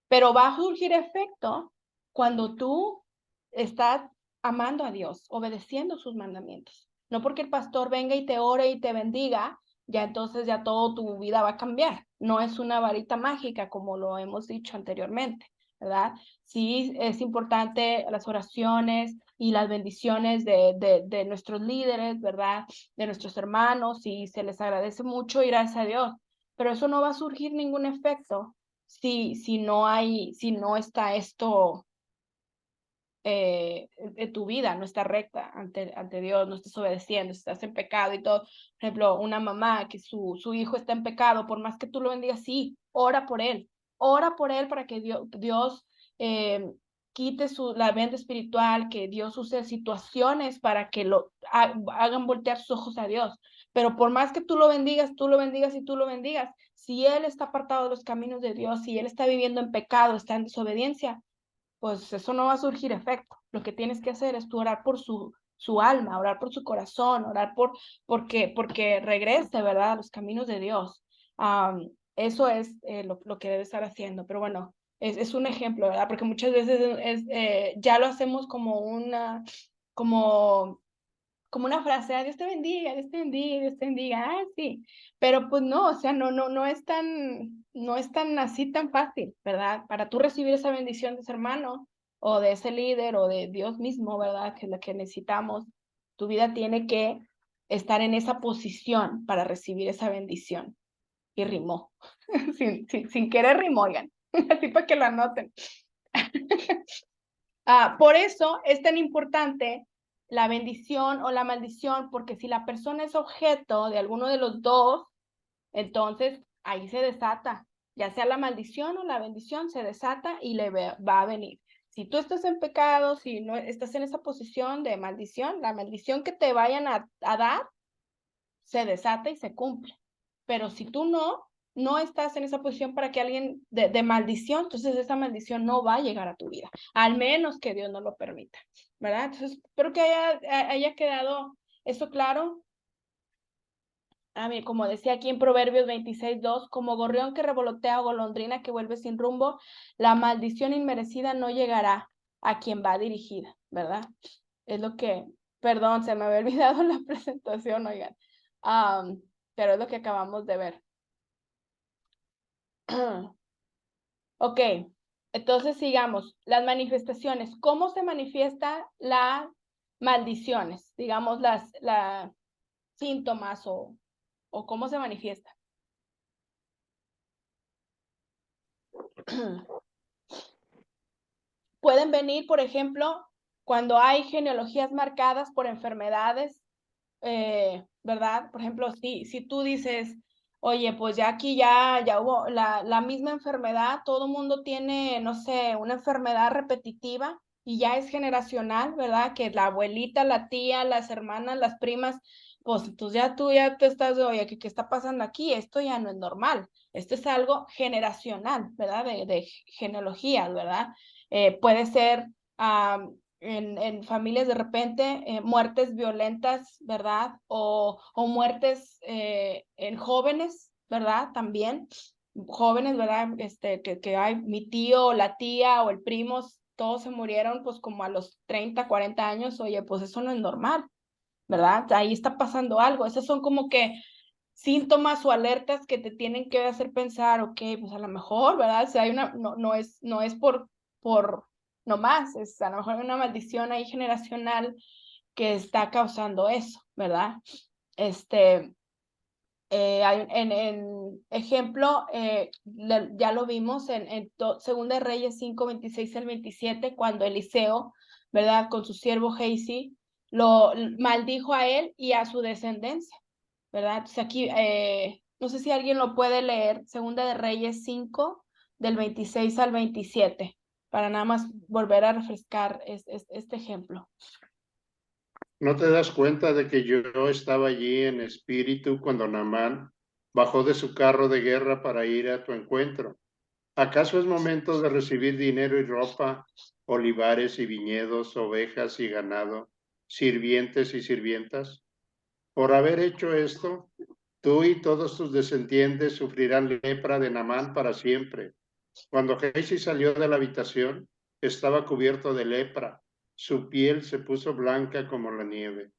pero va a surgir efecto cuando tú estás amando a Dios, obedeciendo sus mandamientos. No porque el pastor venga y te ore y te bendiga, ya entonces ya todo tu vida va a cambiar. No es una varita mágica como lo hemos dicho anteriormente, ¿verdad? Sí es importante las oraciones y las bendiciones de nuestros líderes, ¿verdad? De nuestros hermanos, y se les agradece mucho y gracias a Dios. Pero eso no va a surgir ningún efecto si no está esto en tu vida, no está recta ante Dios, no estás obedeciendo, estás en pecado y todo. Por ejemplo, una mamá que su hijo está en pecado, por más que tú lo bendigas, sí, ora por él para que Dios quite la venda espiritual, que Dios use situaciones para que lo hagan voltear sus ojos a Dios. Pero por más que tú lo bendigas y tú lo bendigas, si él está apartado de los caminos de Dios, si él está viviendo en pecado, está en desobediencia, pues eso no va a surgir efecto. Lo que tienes que hacer es tú orar por su alma, orar por su corazón, orar porque regrese, ¿verdad?, a los caminos de Dios. Eso es lo que debe estar haciendo. Pero bueno, es un ejemplo, ¿verdad? Porque muchas veces ya lo hacemos como como una frase, Dios te bendiga, Dios te bendiga, Dios te bendiga, sí, pero pues no, o sea, no es tan así tan fácil, ¿verdad? Para tú recibir esa bendición de ese hermano, o de ese líder, o de Dios mismo, ¿verdad? Que es la que necesitamos, tu vida tiene que estar en esa posición para recibir esa bendición. Y rimó, sin querer rimó, oigan, así para que lo anoten. Por eso es tan importante la bendición o la maldición, porque si la persona es objeto de alguno de los dos, entonces ahí se desata, ya sea la maldición o la bendición, se desata y le va a venir. Si tú estás en pecado, si no estás en esa posición de maldición, la maldición que te vayan a dar se desata y se cumple. Pero si tú no estás en esa posición para que alguien de maldición, entonces esa maldición no va a llegar a tu vida, al menos que Dios no lo permita, ¿verdad? Entonces, espero que haya quedado eso claro. Como decía aquí en Proverbios 26:2, como gorrión que revolotea o golondrina que vuelve sin rumbo, la maldición inmerecida no llegará a quien va dirigida, ¿verdad? Es lo que, perdón, se me había olvidado la presentación, oigan. Pero es lo que acabamos de ver. Ok, entonces sigamos. Las manifestaciones. ¿Cómo se manifiesta las maldiciones? Digamos, las síntomas o cómo se manifiesta. Pueden venir, por ejemplo, cuando hay genealogías marcadas por enfermedades, ¿verdad? Por ejemplo, si tú dices, oye, pues ya aquí ya hubo la misma enfermedad, todo el mundo tiene, no sé, una enfermedad repetitiva y ya es generacional, ¿verdad? Que la abuelita, la tía, las hermanas, las primas, pues entonces tú ya te estás, oye, ¿qué está pasando aquí? Esto ya no es normal, esto es algo generacional, ¿verdad? De genealogías, ¿verdad? Puede ser en familias de repente muertes violentas, ¿verdad? O muertes en jóvenes, ¿verdad? También jóvenes, ¿verdad? Que hay mi tío o la tía o el primo, todos se murieron pues como a los 30, 40 años, oye, pues eso no es normal, ¿verdad? Ahí está pasando algo, esos son como que síntomas o alertas que te tienen que hacer pensar, ok, pues a lo mejor, ¿verdad? Si hay no es por no más, es a lo mejor una maldición ahí generacional que está causando eso, ¿verdad? Hay, en ejemplo, ya lo vimos en Segunda de Reyes 5, 26 al 27, cuando Eliseo, ¿verdad? Con su siervo Gehazi, lo maldijo a él y a su descendencia, ¿verdad? Entonces aquí, no sé si alguien lo puede leer, Segunda de Reyes 5, del 26 al 27, para nada más volver a refrescar este ejemplo. ¿No te das cuenta de que yo estaba allí en espíritu cuando Naamán bajó de su carro de guerra para ir a tu encuentro? ¿Acaso es momento de recibir dinero y ropa, olivares y viñedos, ovejas y ganado, sirvientes y sirvientas? Por haber hecho esto, tú y todos tus descendientes sufrirán lepra de Naamán para siempre. Cuando Gehazi salió de la habitación, estaba cubierto de lepra. Su piel se puso blanca como la nieve.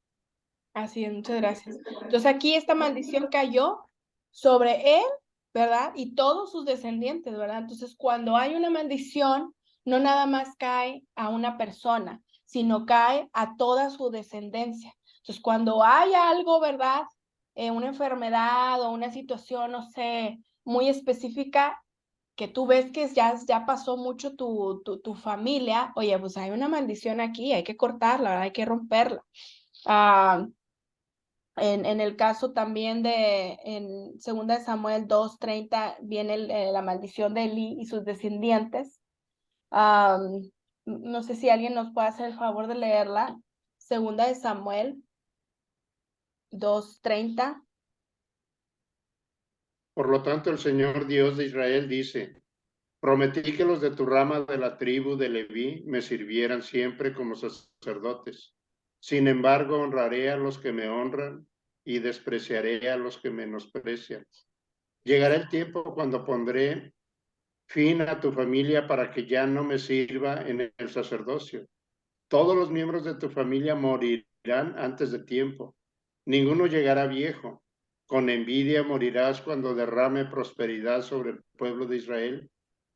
Así es, muchas gracias. Entonces aquí esta maldición cayó sobre él, ¿verdad? Y todos sus descendientes, ¿verdad? Entonces cuando hay una maldición, no nada más cae a una persona, sino cae a toda su descendencia. Entonces cuando hay algo, ¿verdad? Una enfermedad o una situación, no sé, muy específica, que tú ves que ya pasó mucho tu familia, oye, pues hay una maldición aquí, hay que cortarla, ¿verdad? Hay que romperla. En el caso también en 2 Samuel 2:30 viene la maldición de Elí y sus descendientes. No sé si alguien nos puede hacer el favor de leerla. 2 Samuel 2:30. Por lo tanto, el Señor Dios de Israel dice, prometí que los de tu rama de la tribu de Leví me sirvieran siempre como sacerdotes. Sin embargo, honraré a los que me honran y despreciaré a los que menosprecian. Llegará el tiempo cuando pondré fin a tu familia para que ya no me sirva en el sacerdocio. Todos los miembros de tu familia morirán antes de tiempo. Ninguno llegará viejo. Con envidia morirás cuando derrame prosperidad sobre el pueblo de Israel,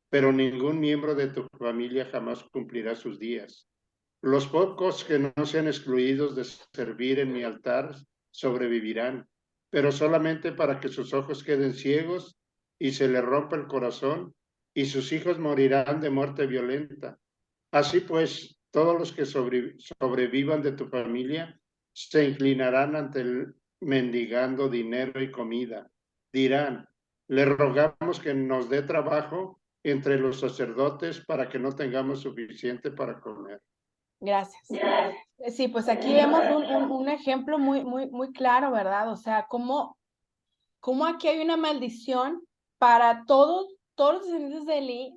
pero ningún miembro de tu familia jamás cumplirá sus días. Los pocos que no sean excluidos de servir en mi altar sobrevivirán, pero solamente para que sus ojos queden ciegos y se les rompa el corazón, y sus hijos morirán de muerte violenta. Así pues, todos los que sobrevivan de tu familia se inclinarán ante él mendigando dinero y comida. Dirán, le rogamos que nos dé trabajo entre los sacerdotes para que no tengamos suficiente para comer. Gracias. Sí, pues aquí vemos un ejemplo muy claro, ¿verdad? O sea, cómo aquí hay una maldición para todos los descendientes de Elí,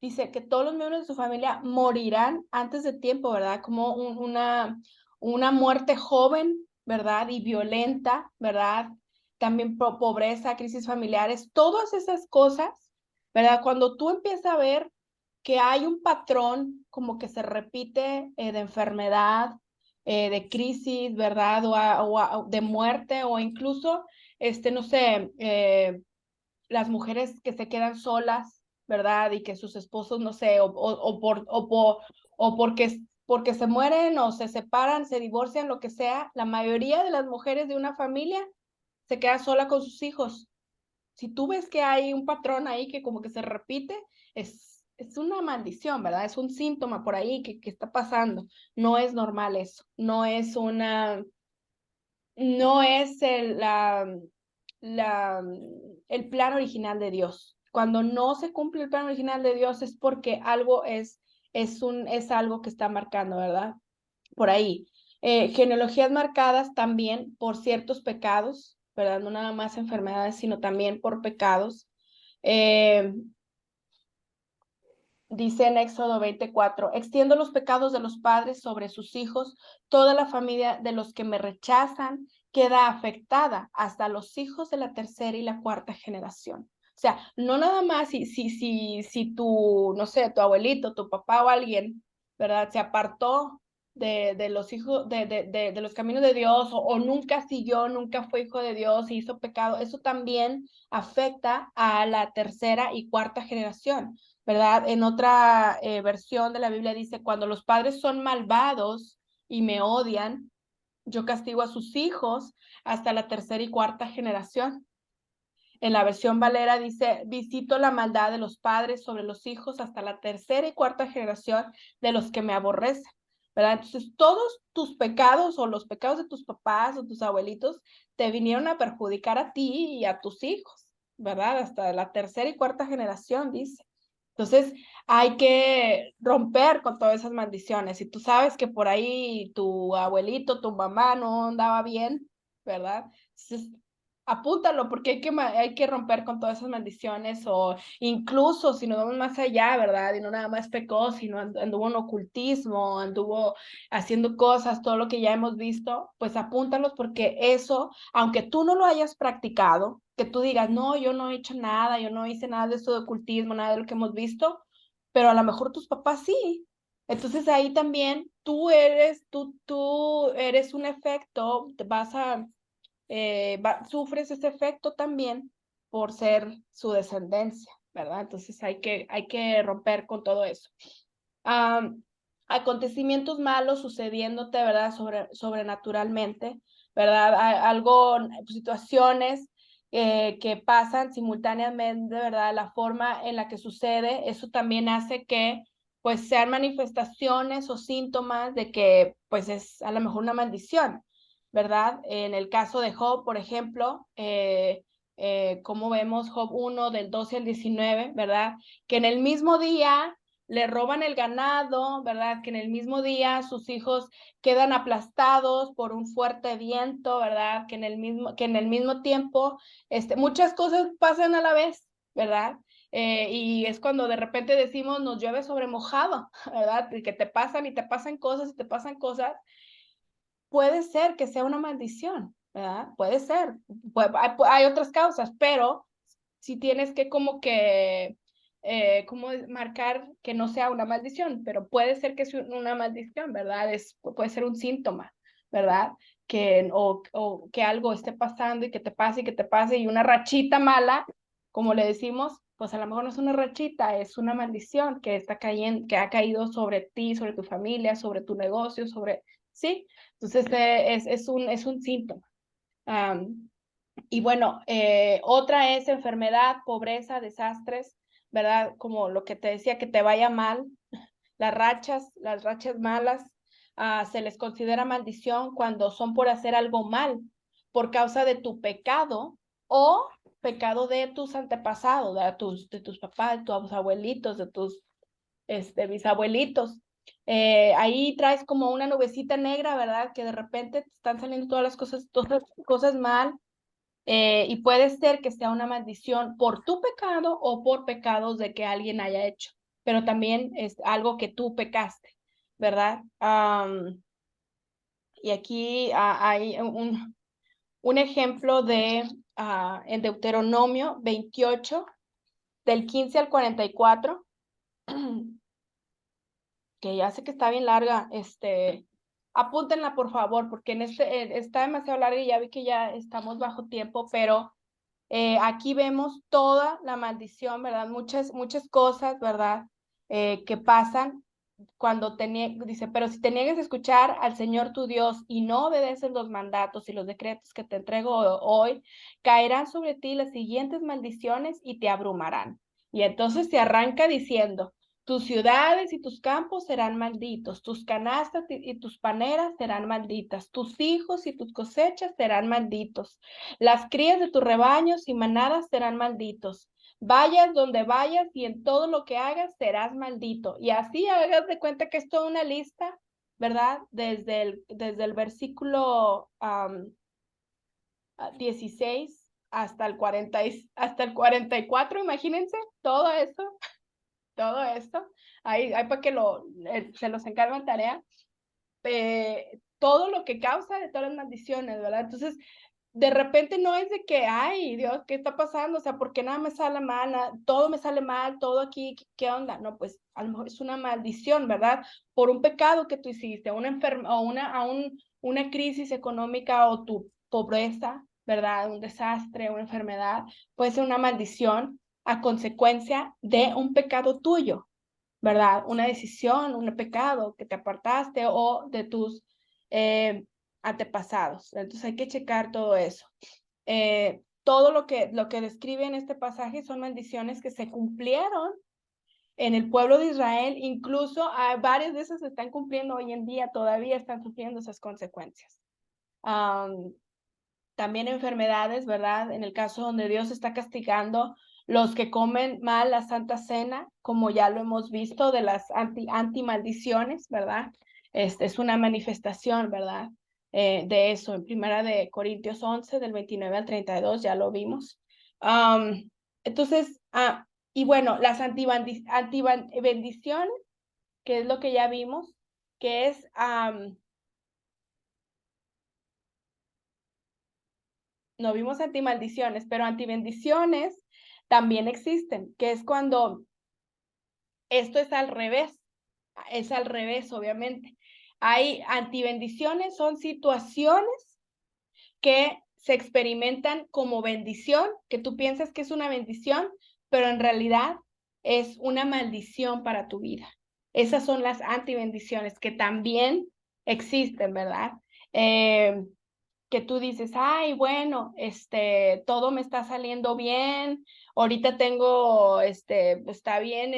dice que todos los miembros de su familia morirán antes de tiempo, ¿verdad? Como una muerte joven, ¿verdad? Y violenta, ¿verdad? También pobreza, crisis familiares, todas esas cosas, ¿verdad? Cuando tú empiezas a ver que hay un patrón como que se repite de enfermedad, de crisis, ¿verdad? O de muerte, o incluso, no sé, las mujeres que se quedan solas, ¿verdad? Y que sus esposos, no sé, o porque se mueren o se separan, se divorcian, lo que sea, la mayoría de las mujeres de una familia se queda sola con sus hijos. Si tú ves que hay un patrón ahí que como que se repite, es una maldición, ¿verdad? Es un síntoma por ahí que está pasando. No es normal eso, no es el plan original de Dios. Cuando no se cumple el plan original de Dios es porque algo es algo que está marcando, ¿verdad? Por ahí. Genealogías marcadas también por ciertos pecados, ¿verdad? No nada más enfermedades, sino también por pecados. Dice en Éxodo 24, extiendo los pecados de los padres sobre sus hijos, toda la familia de los que me rechazan queda afectada, hasta los hijos de la tercera y la cuarta generación. O sea, no nada más si tu, no sé, tu abuelito, tu papá o alguien, ¿verdad? Se apartó de los hijos, de los caminos de Dios, o nunca siguió, nunca fue hijo de Dios y hizo pecado, eso también afecta a la tercera y cuarta generación. ¿Verdad? En otra versión de la Biblia dice, cuando los padres son malvados y me odian, yo castigo a sus hijos hasta la tercera y cuarta generación. En la versión Valera dice, visito la maldad de los padres sobre los hijos hasta la tercera y cuarta generación de los que me aborrecen. ¿Verdad? Entonces, todos tus pecados o los pecados de tus papás o tus abuelitos te vinieron a perjudicar a ti y a tus hijos, ¿verdad? Hasta la tercera y cuarta generación, dice. Entonces, hay que romper con todas esas maldiciones. Si tú sabes que por ahí tu abuelito, tu mamá no andaba bien, ¿verdad? Entonces, apúntalo porque hay que romper con todas esas maldiciones, o incluso si nos vamos más allá, ¿verdad? Y no nada más pecó, sino anduvo en ocultismo, anduvo haciendo cosas, todo lo que ya hemos visto, pues apúntalos porque eso, aunque tú no lo hayas practicado, que tú digas, no, yo no he hecho nada, yo no hice nada de eso de ocultismo, nada de lo que hemos visto, pero a lo mejor tus papás sí. Entonces ahí también tú eres un efecto, sufres ese efecto también por ser su descendencia, ¿verdad? Entonces hay que romper con todo eso. Acontecimientos malos sucediéndote, ¿verdad? Sobrenaturalmente, ¿verdad? Situaciones que pasan simultáneamente, ¿verdad? La forma en la que sucede, eso también hace que pues sean manifestaciones o síntomas de que pues es a lo mejor una maldición, ¿verdad? En el caso de Job, por ejemplo, como vemos Job 1 del 12 al 19, ¿verdad? Que en el mismo día le roban el ganado, ¿verdad? Que en el mismo día sus hijos quedan aplastados por un fuerte viento, ¿verdad? Que en el mismo tiempo, muchas cosas pasan a la vez, ¿verdad? Y es cuando de repente decimos, nos llueve sobre mojado, ¿verdad? Y que te pasan y te pasan cosas y te pasan cosas. Puede ser que sea una maldición, ¿verdad? Puede ser. Hay otras causas, pero si tienes que como marcar que no sea una maldición, pero puede ser que sea una maldición, ¿verdad? Puede ser un síntoma, ¿verdad? O que algo esté pasando y que te pase y que te pase, y una rachita mala, como le decimos, pues a lo mejor no es una rachita, es una maldición que está cayendo, que ha caído sobre ti, sobre tu familia, sobre tu negocio, ¿sí? Entonces es un síntoma. Y bueno, otra es enfermedad, pobreza, desastres, ¿verdad? Como lo que te decía, que te vaya mal, las rachas malas, se les considera maldición cuando son por hacer algo mal, por causa de tu pecado o pecado de tus antepasados, de tus papás, de tus abuelitos, de tus bisabuelitos. Ahí traes como una nubecita negra, ¿verdad? Que de repente te están saliendo todas las cosas mal, y puede ser que sea una maldición por tu pecado o por pecados de que alguien haya hecho, pero también es algo que tú pecaste, ¿verdad? Y aquí hay un ejemplo en Deuteronomio 28, del 15 al 44, que ya sé que está bien larga, apúntenla por favor, porque está demasiado larga y ya vi que ya estamos bajo tiempo, pero aquí vemos toda la maldición, ¿verdad? Muchas cosas, ¿verdad? Que pasan cuando dice, pero si te niegues a escuchar al Señor tu Dios y no obedeces los mandatos y los decretos que te entrego hoy, caerán sobre ti las siguientes maldiciones y te abrumarán. Y entonces se arranca diciendo, Tus ciudades y tus campos serán malditos, tus canastas y tus paneras serán malditas, tus hijos y tus cosechas serán malditos, las crías de tus rebaños y manadas serán malditos. Vayas donde vayas y en todo lo que hagas serás maldito. Y así hagas de cuenta que es toda una lista, ¿verdad? Desde el versículo 16 hasta el 44, imagínense todo eso. Todo esto, ahí para que se los encargo en tarea, todo lo que causa de todas las maldiciones, ¿verdad? Entonces, de repente no es de que, ay, Dios, ¿qué está pasando? O sea, ¿por qué nada me sale mal? Todo me sale mal, todo aquí, ¿qué onda? No, pues a lo mejor es una maldición, ¿verdad? Por un pecado que tú hiciste, una enfermedad, o una crisis económica o tu pobreza, ¿verdad? Un desastre, una enfermedad, puede ser una maldición a consecuencia de un pecado tuyo, ¿verdad? Una decisión, un pecado que te apartaste o de tus antepasados. Entonces hay que checar todo eso. Todo lo que describe en este pasaje son maldiciones que se cumplieron en el pueblo de Israel, incluso varias de esas se están cumpliendo hoy en día, todavía están sufriendo esas consecuencias. También enfermedades, ¿verdad? En el caso donde Dios está castigando los que comen mal la Santa Cena, como ya lo hemos visto, de las anti-maldiciones, ¿verdad? Es una manifestación, ¿verdad? De eso, en Primera de Corintios 11, del 29 al 32, ya lo vimos. Entonces, y bueno, las anti-bendiciones, que es lo que ya vimos, que es... no vimos antimaldiciones, pero antibendiciones también existen, que es cuando esto es al revés, obviamente. Hay antibendiciones, son situaciones que se experimentan como bendición, que tú piensas que es una bendición, pero en realidad es una maldición para tu vida. Esas son las antibendiciones que también existen, ¿verdad? Que tú dices, ay, bueno, todo me está saliendo bien, ahorita tengo, está bien,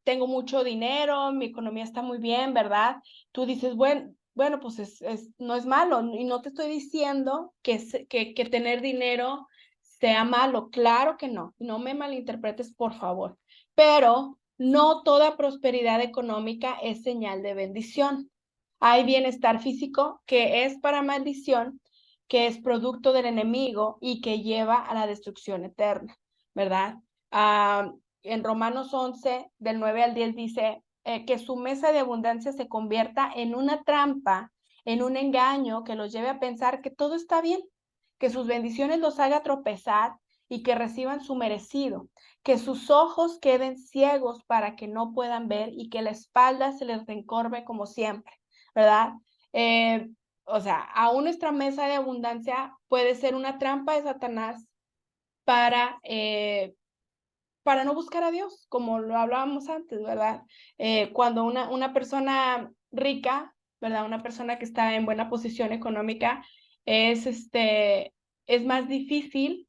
tengo mucho dinero, mi economía está muy bien, ¿verdad? Tú dices, bueno, pues no es malo, y no te estoy diciendo que tener dinero sea malo, claro que no me malinterpretes, por favor, pero no toda prosperidad económica es señal de bendición. Hay bienestar físico que es para maldición, que es producto del enemigo y que lleva a la destrucción eterna, ¿verdad? En Romanos 11, del 9 al 10 dice que su mesa de abundancia se convierta en una trampa, en un engaño que los lleve a pensar que todo está bien, que sus bendiciones los haga tropezar y que reciban su merecido, que sus ojos queden ciegos para que no puedan ver y que la espalda se les reencorve como siempre, ¿verdad? O sea, aún nuestra mesa de abundancia puede ser una trampa de Satanás para no buscar a Dios, como lo hablábamos antes, ¿verdad? Cuando una persona rica, ¿verdad? Una persona que está en buena posición económica, es más difícil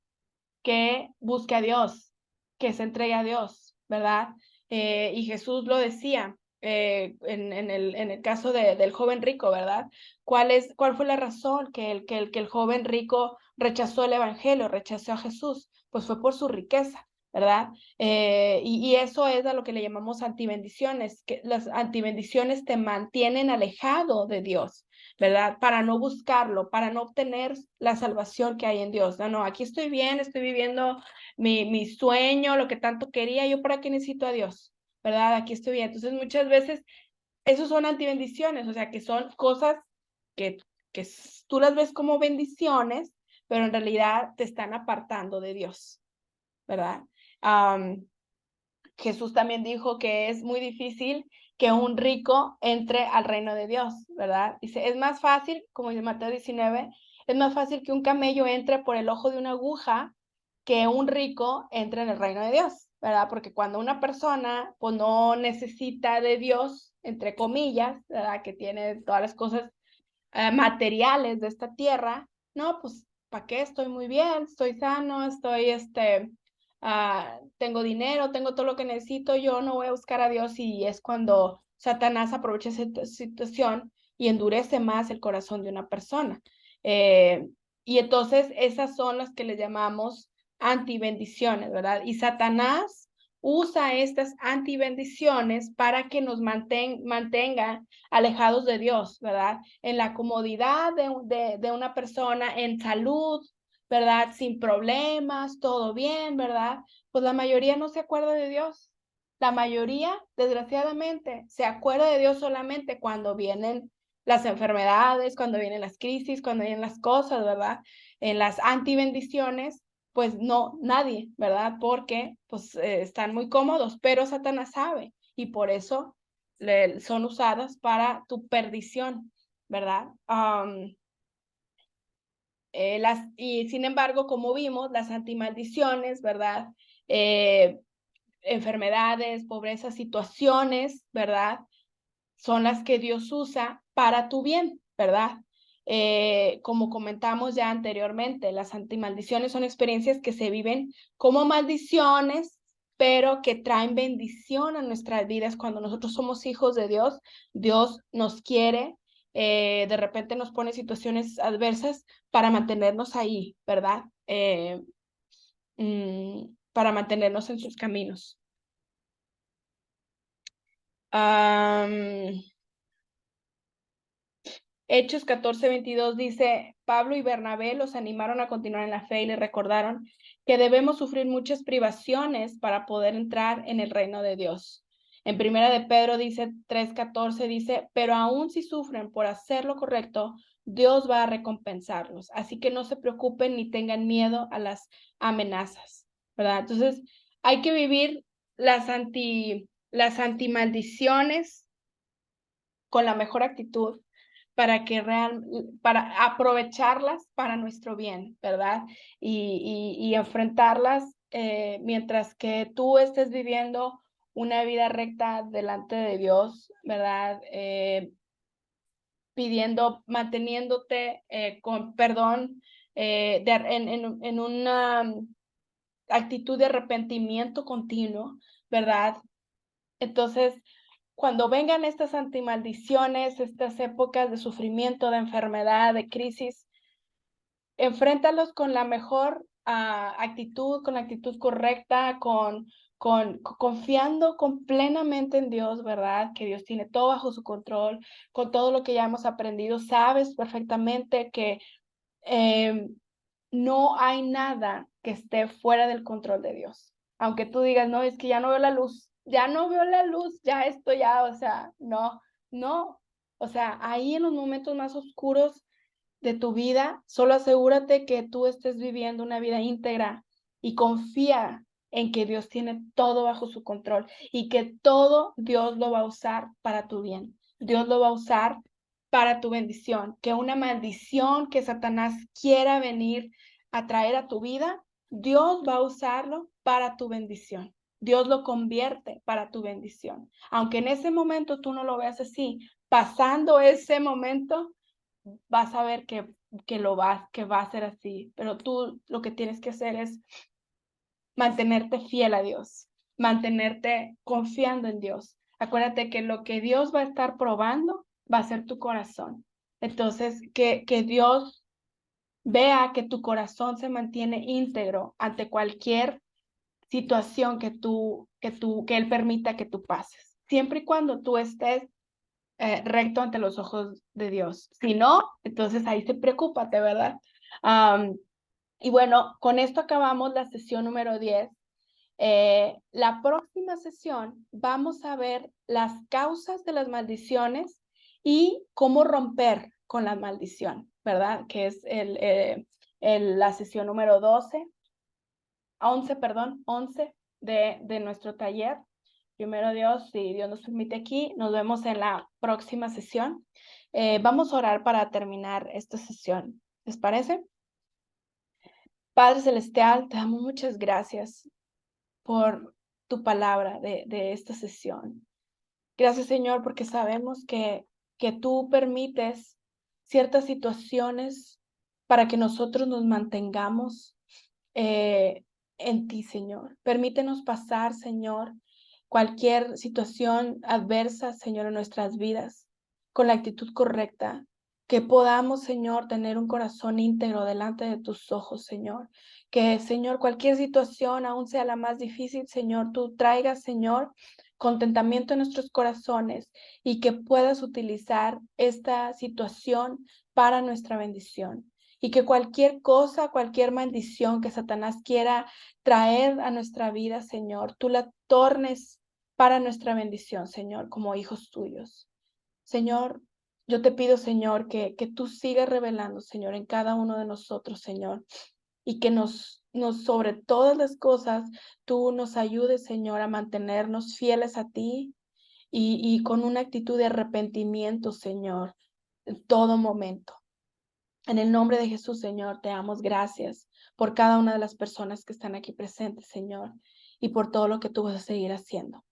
que busque a Dios, que se entregue a Dios, ¿verdad? Y Jesús lo decía en el caso del joven rico, ¿verdad? ¿Cuál fue la razón que el joven rico rechazó el evangelio, rechazó a Jesús? Pues fue por su riqueza, ¿verdad? Y eso es a lo que le llamamos antibendiciones, que las antibendiciones te mantienen alejado de Dios, ¿verdad? Para no buscarlo, para no obtener la salvación que hay en Dios. No, aquí estoy bien, estoy viviendo mi sueño, lo que tanto quería, ¿yo para qué necesito a Dios? ¿Verdad? Aquí estoy bien. Entonces, muchas veces, esos son antibendiciones, o sea, que son cosas que, que tú las ves como bendiciones, pero en realidad te están apartando de Dios, ¿verdad? Jesús también dijo que es muy difícil que un rico entre al reino de Dios, ¿verdad? Dice, es más fácil, como dice Mateo 19, es más fácil que un camello entre por el ojo de una aguja que un rico entre en el reino de Dios, ¿verdad? Porque cuando una persona pues no necesita de Dios, entre comillas, ¿verdad? Que tiene todas las cosas materiales de esta tierra, no, pues, ¿para qué? Estoy muy bien, estoy sano, estoy, tengo dinero, tengo todo lo que necesito, yo no voy a buscar a Dios, y es cuando Satanás aprovecha esa situación y endurece más el corazón de una persona. Y entonces esas son las que le llamamos antibendiciones, ¿verdad? Y Satanás usa estas antibendiciones para que nos mantenga alejados de Dios, ¿verdad? En la comodidad de una persona, en salud, ¿verdad? Sin problemas, todo bien, ¿verdad? Pues la mayoría no se acuerda de Dios. La mayoría, desgraciadamente, se acuerda de Dios solamente cuando vienen las enfermedades, cuando vienen las crisis, cuando vienen las cosas, ¿verdad? En las antibendiciones, pues no, nadie, ¿verdad? Porque pues están muy cómodos, pero Satanás sabe, y por eso son usadas para tu perdición, ¿verdad? Y sin embargo, como vimos, las antimaldiciones, ¿verdad? Enfermedades, pobreza, situaciones, ¿verdad? Son las que Dios usa para tu bien, ¿verdad? Como comentamos ya anteriormente, las antimaldiciones son experiencias que se viven como maldiciones, pero que traen bendición a nuestras vidas. Cuando nosotros somos hijos de Dios, Dios nos quiere, de repente nos pone situaciones adversas para mantenernos ahí, ¿verdad? Para mantenernos en sus caminos. Hechos 14:22 dice, Pablo y Bernabé los animaron a continuar en la fe y les recordaron que debemos sufrir muchas privaciones para poder entrar en el reino de Dios. En primera de Pedro dice 3:14 dice, pero aún si sufren por hacer lo correcto, Dios va a recompensarlos. Así que no se preocupen ni tengan miedo a las amenazas, ¿verdad? Entonces, hay que vivir las antimaldiciones con la mejor actitud para aprovecharlas para nuestro bien, ¿verdad? Y enfrentarlas mientras que tú estés viviendo una vida recta delante de Dios, ¿verdad? Manteniéndote con perdón, en una actitud de arrepentimiento continuo, ¿verdad? Entonces, cuando vengan estas antimaldiciones, estas épocas de sufrimiento, de enfermedad, de crisis, enfréntalos con la mejor actitud, con la actitud correcta, confiando plenamente en Dios, ¿verdad? Que Dios tiene todo bajo su control, con todo lo que ya hemos aprendido. Sabes perfectamente que no hay nada que esté fuera del control de Dios. Aunque tú digas, no, es que ya no veo la luz, ya no veo la luz, ya esto ya, o sea, no, no. O sea, ahí en los momentos más oscuros de tu vida, solo asegúrate que tú estés viviendo una vida íntegra y confía en que Dios tiene todo bajo su control y que todo Dios lo va a usar para tu bien. Dios lo va a usar para tu bendición, que una maldición que Satanás quiera venir a traer a tu vida, Dios va a usarlo para tu bendición. Dios lo convierte para tu bendición. Aunque en ese momento tú no lo veas así, pasando ese momento, vas a ver que va a ser así. Pero tú lo que tienes que hacer es mantenerte fiel a Dios, mantenerte confiando en Dios. Acuérdate que lo que Dios va a estar probando va a ser tu corazón. Entonces, que Dios vea que tu corazón se mantiene íntegro ante cualquier situación que Él permita que tú pases, siempre y cuando tú estés recto ante los ojos de Dios. Si no, entonces ahí se preocúpate, ¿verdad? Y bueno, con esto acabamos la sesión número 10. La próxima sesión vamos a ver las causas de las maldiciones y cómo romper con la maldición, ¿verdad? Que es la sesión número 11 de nuestro taller. Primero Dios, si Dios nos permite aquí, nos vemos en la próxima sesión. Vamos a orar para terminar esta sesión. ¿Les parece? Padre Celestial, te damos muchas gracias por tu palabra de esta sesión. Gracias, Señor, porque sabemos que tú permites ciertas situaciones para que nosotros nos mantengamos en ti, Señor. Permítenos pasar, Señor, cualquier situación adversa, Señor, en nuestras vidas, con la actitud correcta. Que podamos, Señor, tener un corazón íntegro delante de tus ojos, Señor. Que, Señor, cualquier situación, aun sea la más difícil, Señor, tú traigas, Señor, contentamiento en nuestros corazones y que puedas utilizar esta situación para nuestra bendición. Y que cualquier cosa, cualquier maldición que Satanás quiera traer a nuestra vida, Señor, tú la tornes para nuestra bendición, Señor, como hijos tuyos. Señor, yo te pido, Señor, que tú sigas revelando, Señor, en cada uno de nosotros, Señor, y que sobre todas las cosas, tú nos ayudes, Señor, a mantenernos fieles a ti y con una actitud de arrepentimiento, Señor, en todo momento. En el nombre de Jesús, Señor, te damos gracias por cada una de las personas que están aquí presentes, Señor, y por todo lo que tú vas a seguir haciendo.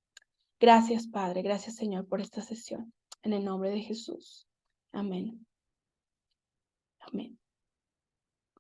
Gracias, Padre. Gracias, Señor, por esta sesión. En el nombre de Jesús. Amén. Amén.